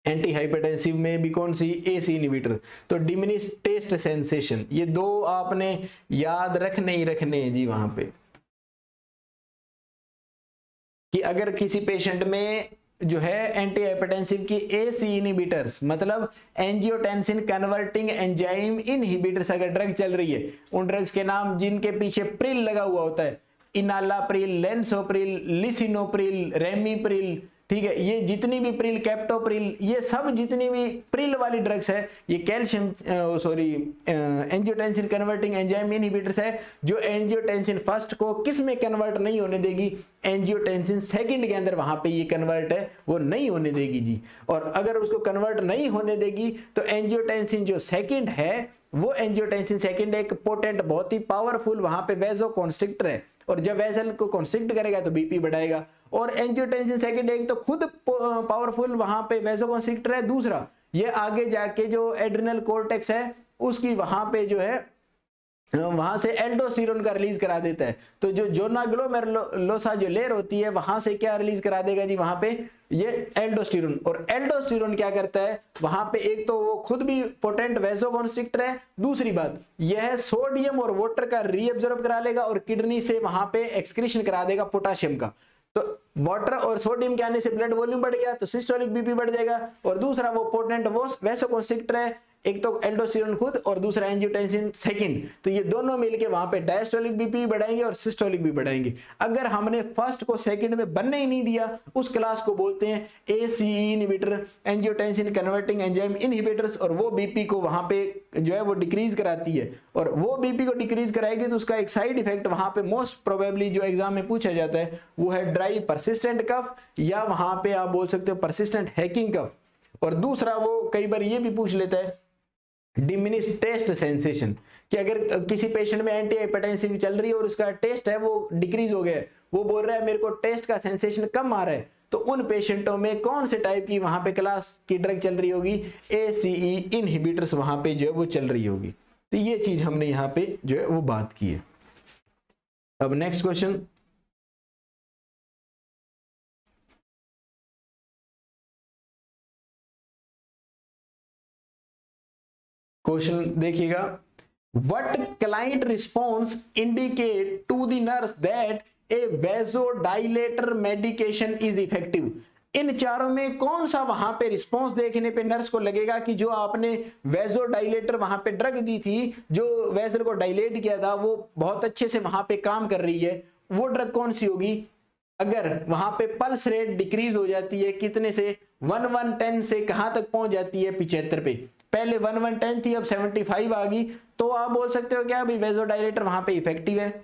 एंटी हाइपरटेंसिव में भी कौन सी, एसी इनहिबिटर। तो डिमिनिश टेस्ट सेंसेशन, ये दो आपने याद रखने ही रखने हैं जी वहां पे, कि अगर किसी पेशेंट में जो है एंटी हाइपरटेंसिव की एसी इनहिबिटर्स, मतलब एंजियोटेंसिन कन्वर्टिंग एंजाइम इनहिबिटर्स अगर ड्रग चल रही है, उन ड्रग्स के नाम जिनके पीछे प्रिल लगा हुआ होता है, इनालाप्रिल, लेंसोप्रिल, लिसिनोप्रिल, रेमिप्रिल, ठीक है, ये जितनी भी प्रिल, कैप्टोप्रिल, ये सब जितनी भी प्रिल वाली ड्रग्स है, ये calcium angiotensin converting enzyme inhibitors है, जो एंजियोटेंसिन फर्स्ट को किस में कन्वर्ट नहीं होने देगी, एंजियोटेंसिन सेकंड के अंदर वहां पे ये कन्वर्ट है वो नहीं होने देगी जी। और अगर उसको कन्वर्ट नहीं होने देगी तो एंजियोटेंसिन जो सेकंड है, वो एंजियोटेंसिन सेकंड एक पोटेंट, बहुत ही पावरफुल वहां पे वेजो कॉन्स्ट्रिक्टर है, और जब वेसल को कॉन्स्ट्रिक्ट करेगा तो बीपी बढ़ाएगा। और एंजियोटेंसिन सेकंड एक तो खुद पावरफुल वहां पे वेजो कॉन्स्ट्रिक्टर है, दूसरा ये आगे जाके जो एड्रिनल कॉर्टेक्स है उसकी वहां पे जो है वहां से एल्डोस्टेरोन का रिलीज करा देता है। तो जो जोना ग्लोमेरुलोसा जो लेयर होती है वहां से क्या रिलीज करा देगा जी, वहां पे ये एल्डोस्टेरोन। और एल्डोस्टेरोन क्या करता है वहां पे, एक तो वो खुद भी पोटेंट वेसोकॉन्स्ट्रिक्टर है, दूसरी बात यह सोडियम और वाटर का रीअब्जॉर्ब करा लेगा और किडनी से वहां पे एक्सक्रीशन करा देगा पोटाशियम का। तो वाटर और सोडियम के आने से ब्लड वॉल्यूम बढ़ गया तो सिस्टोलिक बीपी बढ़ जाएगा, और दूसरा वो पोटेंट वो वेसोकॉन्स्ट्रिक्टर है, एक तो एल्डोस्टेरोन खुद और दूसरा एंजियोटेंसिन सेकंड, तो ये दोनों मिलके वहां पे डायस्टोलिक बीपी बढ़ाएंगे और सिस्टोलिक भी बढ़ाएंगे। अगर हमने फर्स्ट को सेकंड में बनने ही नहीं दिया, उस क्लास को बोलते हैं ACE inhibitor, angiotensin converting enzyme inhibitors, और वो बीपी को वहां पे जो है वो डिक्रीज कराती है, और वो बीपी को डिक्रीज कराएगी तो उसका एक साइड इफेक्ट वहां पे मोस्ट प्रोबेबली जो एग्जाम में पूछा जाता है वो है ड्राई परसिस्टेंट कफ, या वहां पे आप बोल सकते हो परसिस्टेंट हैकिंग कफ, और दूसरा वो कई बार ये भी पूछ लेता है डिमिनिश टेस्ट सेंसेशन, कि अगर किसी पेशेंट में एंटी हाइपरटेंसिव चल रही है और उसका टेस्ट है वो डिक्रीज हो गया है, वो बोल रहा है मेरे को टेस्ट का सेंसेशन कम आ रहा है, तो उन पेशेंटों में कौन से टाइप की वहां पे क्लास की ड्रग चल रही होगी, एसीई इनहिबिटर्स वहां पे जो है वो चल रही होगी। तो ये चीज हमने यहाँ पे जो है वो बात की है। अब नेक्स्ट क्वेश्चन, क्वेश्चन देखिएगा, what client response indicate to the nurse that a vasodilator medication is effective. इन चारों में कौन सा वहां पे रिस्पॉन्स देखने पे नर्स को लगेगा कि जो आपने वेसोडाइलेटर वहां पे ड्रग दी थी, जो वेसल को डायलेट किया था, वो बहुत अच्छे से वहां पे काम कर रही है, वो ड्रग कौन सी होगी। अगर वहां पे पल्स रेट डिक्रीज हो जाती है कितने से, 1110 से कहां तक पहुंच जाती है, 75 पे, पहले 1110 थी अब 75 आ गई, तो आप बोल सकते हो क्या अभी वेसोडाइलेटर वहां पे इफेक्टिव है।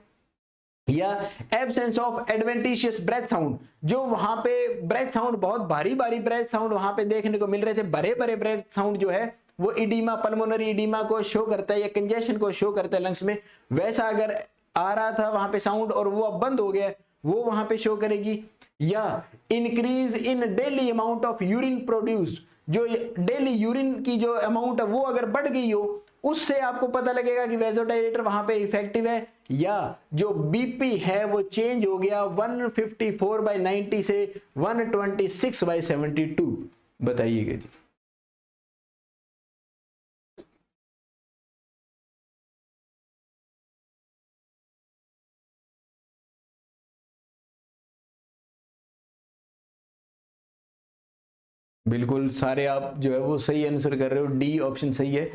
या absence of adventitious breath sound, जो वहां पे ब्रेथ साउंड बहुत भारी भारी ब्रेथ साउंड वहां पे देखने को मिल रहे थे, बड़े बड़े ब्रेथ साउंड जो है वो इडीमा, पल्मोनरी इडीमा को शो करता है या कंजेशन को शो करता है लंग्स में, वैसा अगर आ रहा था वहां पे साउंड और वो अब बंद हो गया, वो वहां पे शो करेगी। या increase in daily amount of urine produced, जो डेली यूरिन की जो अमाउंट है वो अगर बढ़ गई हो, उससे आपको पता लगेगा कि वेसोडाइलेटर वहां पे इफेक्टिव है। या जो बीपी है वो चेंज हो गया 154/90 से 126/72, बताइएगा जी। बिल्कुल सारे आप जो है वो सही आंसर कर रहे हो, डी ऑप्शन सही है।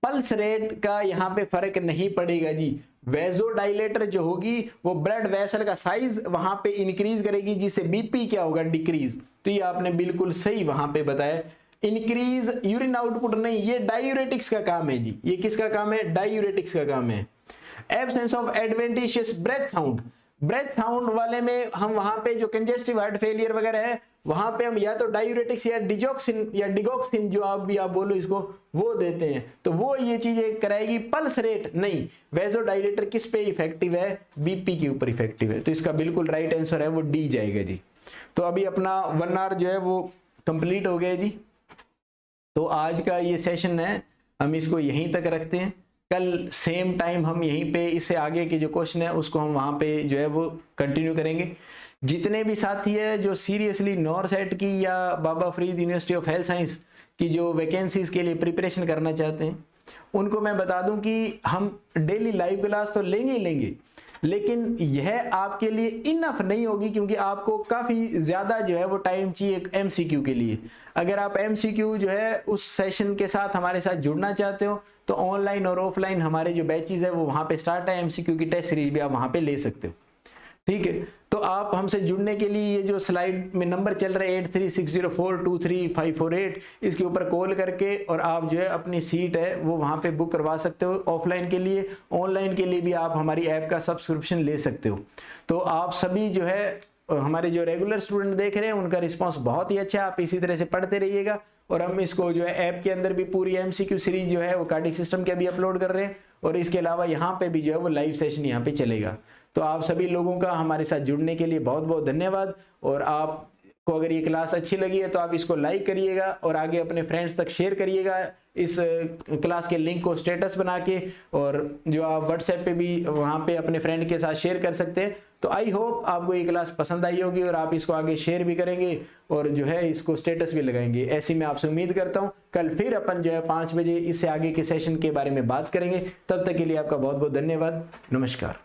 पल्स रेट का यहाँ पे फर्क नहीं पड़ेगा जी, वेसोडाइलेटर जो होगी वो ब्लड वेसल का साइज वहां पे इंक्रीज करेगी, जिससे बीपी क्या होगा, डिक्रीज। तो ये आपने बिल्कुल सही वहां पे बताया। इंक्रीज यूरिन आउटपुट नहीं, ये डायूरेटिक्स का काम है जी, ये किसका काम है, डायूरेटिक्स का काम है। Absence of adventitious breath sound, breath sound वाले में हम वहां पे जो कंजेस्टिव हार्ट फेलियर वगैरह है वहां पे हम या तो डायूरेटिक्स या डिजोक्सिन या डिगोक्सिन जो आप बोलो इसको, वो देते हैं, तो वो ये चीजें कराएगी। पल्स रेट नहीं, वेसोडाइलेटर किस पे इफेक्टिव है, बीपी के ऊपर इफेक्टिव है, तो इसका बिल्कुल राइट आंसर है वो डी जाएगा जी। तो अभी अपना 1 आवर जो है वो कंप्लीट हो गया जी। तो आज का ये सेशन है हम इसको यहीं तक रखते हैं, कल सेम टाइम हम यहीं पे इससे आगे के जो क्वेश्चन है उसको हम वहां पे जो है वो कंटिन्यू करेंगे। जितने भी साथी है जो सीरियसली नॉरसेट की या Baba Farid university of health science की जो वैकेंसीज के लिए प्रिपरेशन करना चाहते हैं, उनको मैं बता दूं कि हम डेली लाइव क्लास तो लेंगे ही लेंगे, लेकिन यह आपके लिए इनफ नहीं होगी, क्योंकि आपको काफ़ी ज़्यादा जो है वो टाइम चाहिए एक एमसीक्यू के लिए। अगर आप एमसीक्यू जो है उस सेशन के साथ हमारे साथ जुड़ना चाहते हो तो ऑनलाइन और ऑफलाइन हमारे जो बैचेज है वो वहाँ पे स्टार्ट है, एमसीक्यू की टेस्ट सीरीज भी आप वहाँ पे ले सकते हो। ठीक है, तो आप हमसे जुड़ने के लिए ये जो स्लाइड में नंबर चल रहा है 8360423548, इसके ऊपर कॉल करके और आप जो है अपनी सीट है वो वहाँ पे बुक करवा सकते हो ऑफलाइन के लिए। ऑनलाइन के लिए भी आप हमारी ऐप का सब्सक्रिप्शन ले सकते हो। तो आप सभी जो है हमारे जो रेगुलर स्टूडेंट देख रहे हैं उनका रिस्पॉन्स बहुत ही अच्छा है, आप इसी तरह से पढ़ते रहिएगा। और हम इसको जो है ऐप के अंदर भी पूरी एमसीक्यू सीरीज जो है वो कार्डिक सिस्टम के भी अपलोड कर रहे हैं, और इसके अलावा यहाँ पे भी जो है वो लाइव सेशन यहाँ पे चलेगा। तो आप सभी लोगों का हमारे साथ जुड़ने के लिए बहुत बहुत धन्यवाद। और आपको अगर ये क्लास अच्छी लगी है तो आप इसको लाइक करिएगा और आगे अपने फ्रेंड्स तक शेयर करिएगा इस क्लास के लिंक को स्टेटस बना के, और जो आप व्हाट्सएप पे भी वहाँ पे अपने फ्रेंड के साथ शेयर कर सकते हैं। तो आई होप आपको ये क्लास पसंद आई होगी और आप इसको आगे शेयर भी करेंगे और जो है इसको स्टेटस भी लगाएंगे। ऐसी मैं आपसे उम्मीद करता हूँ। कल फिर अपन जो है 5 बजे इससे आगे के सेशन के बारे में बात करेंगे। तब तक के लिए आपका बहुत बहुत धन्यवाद। नमस्कार।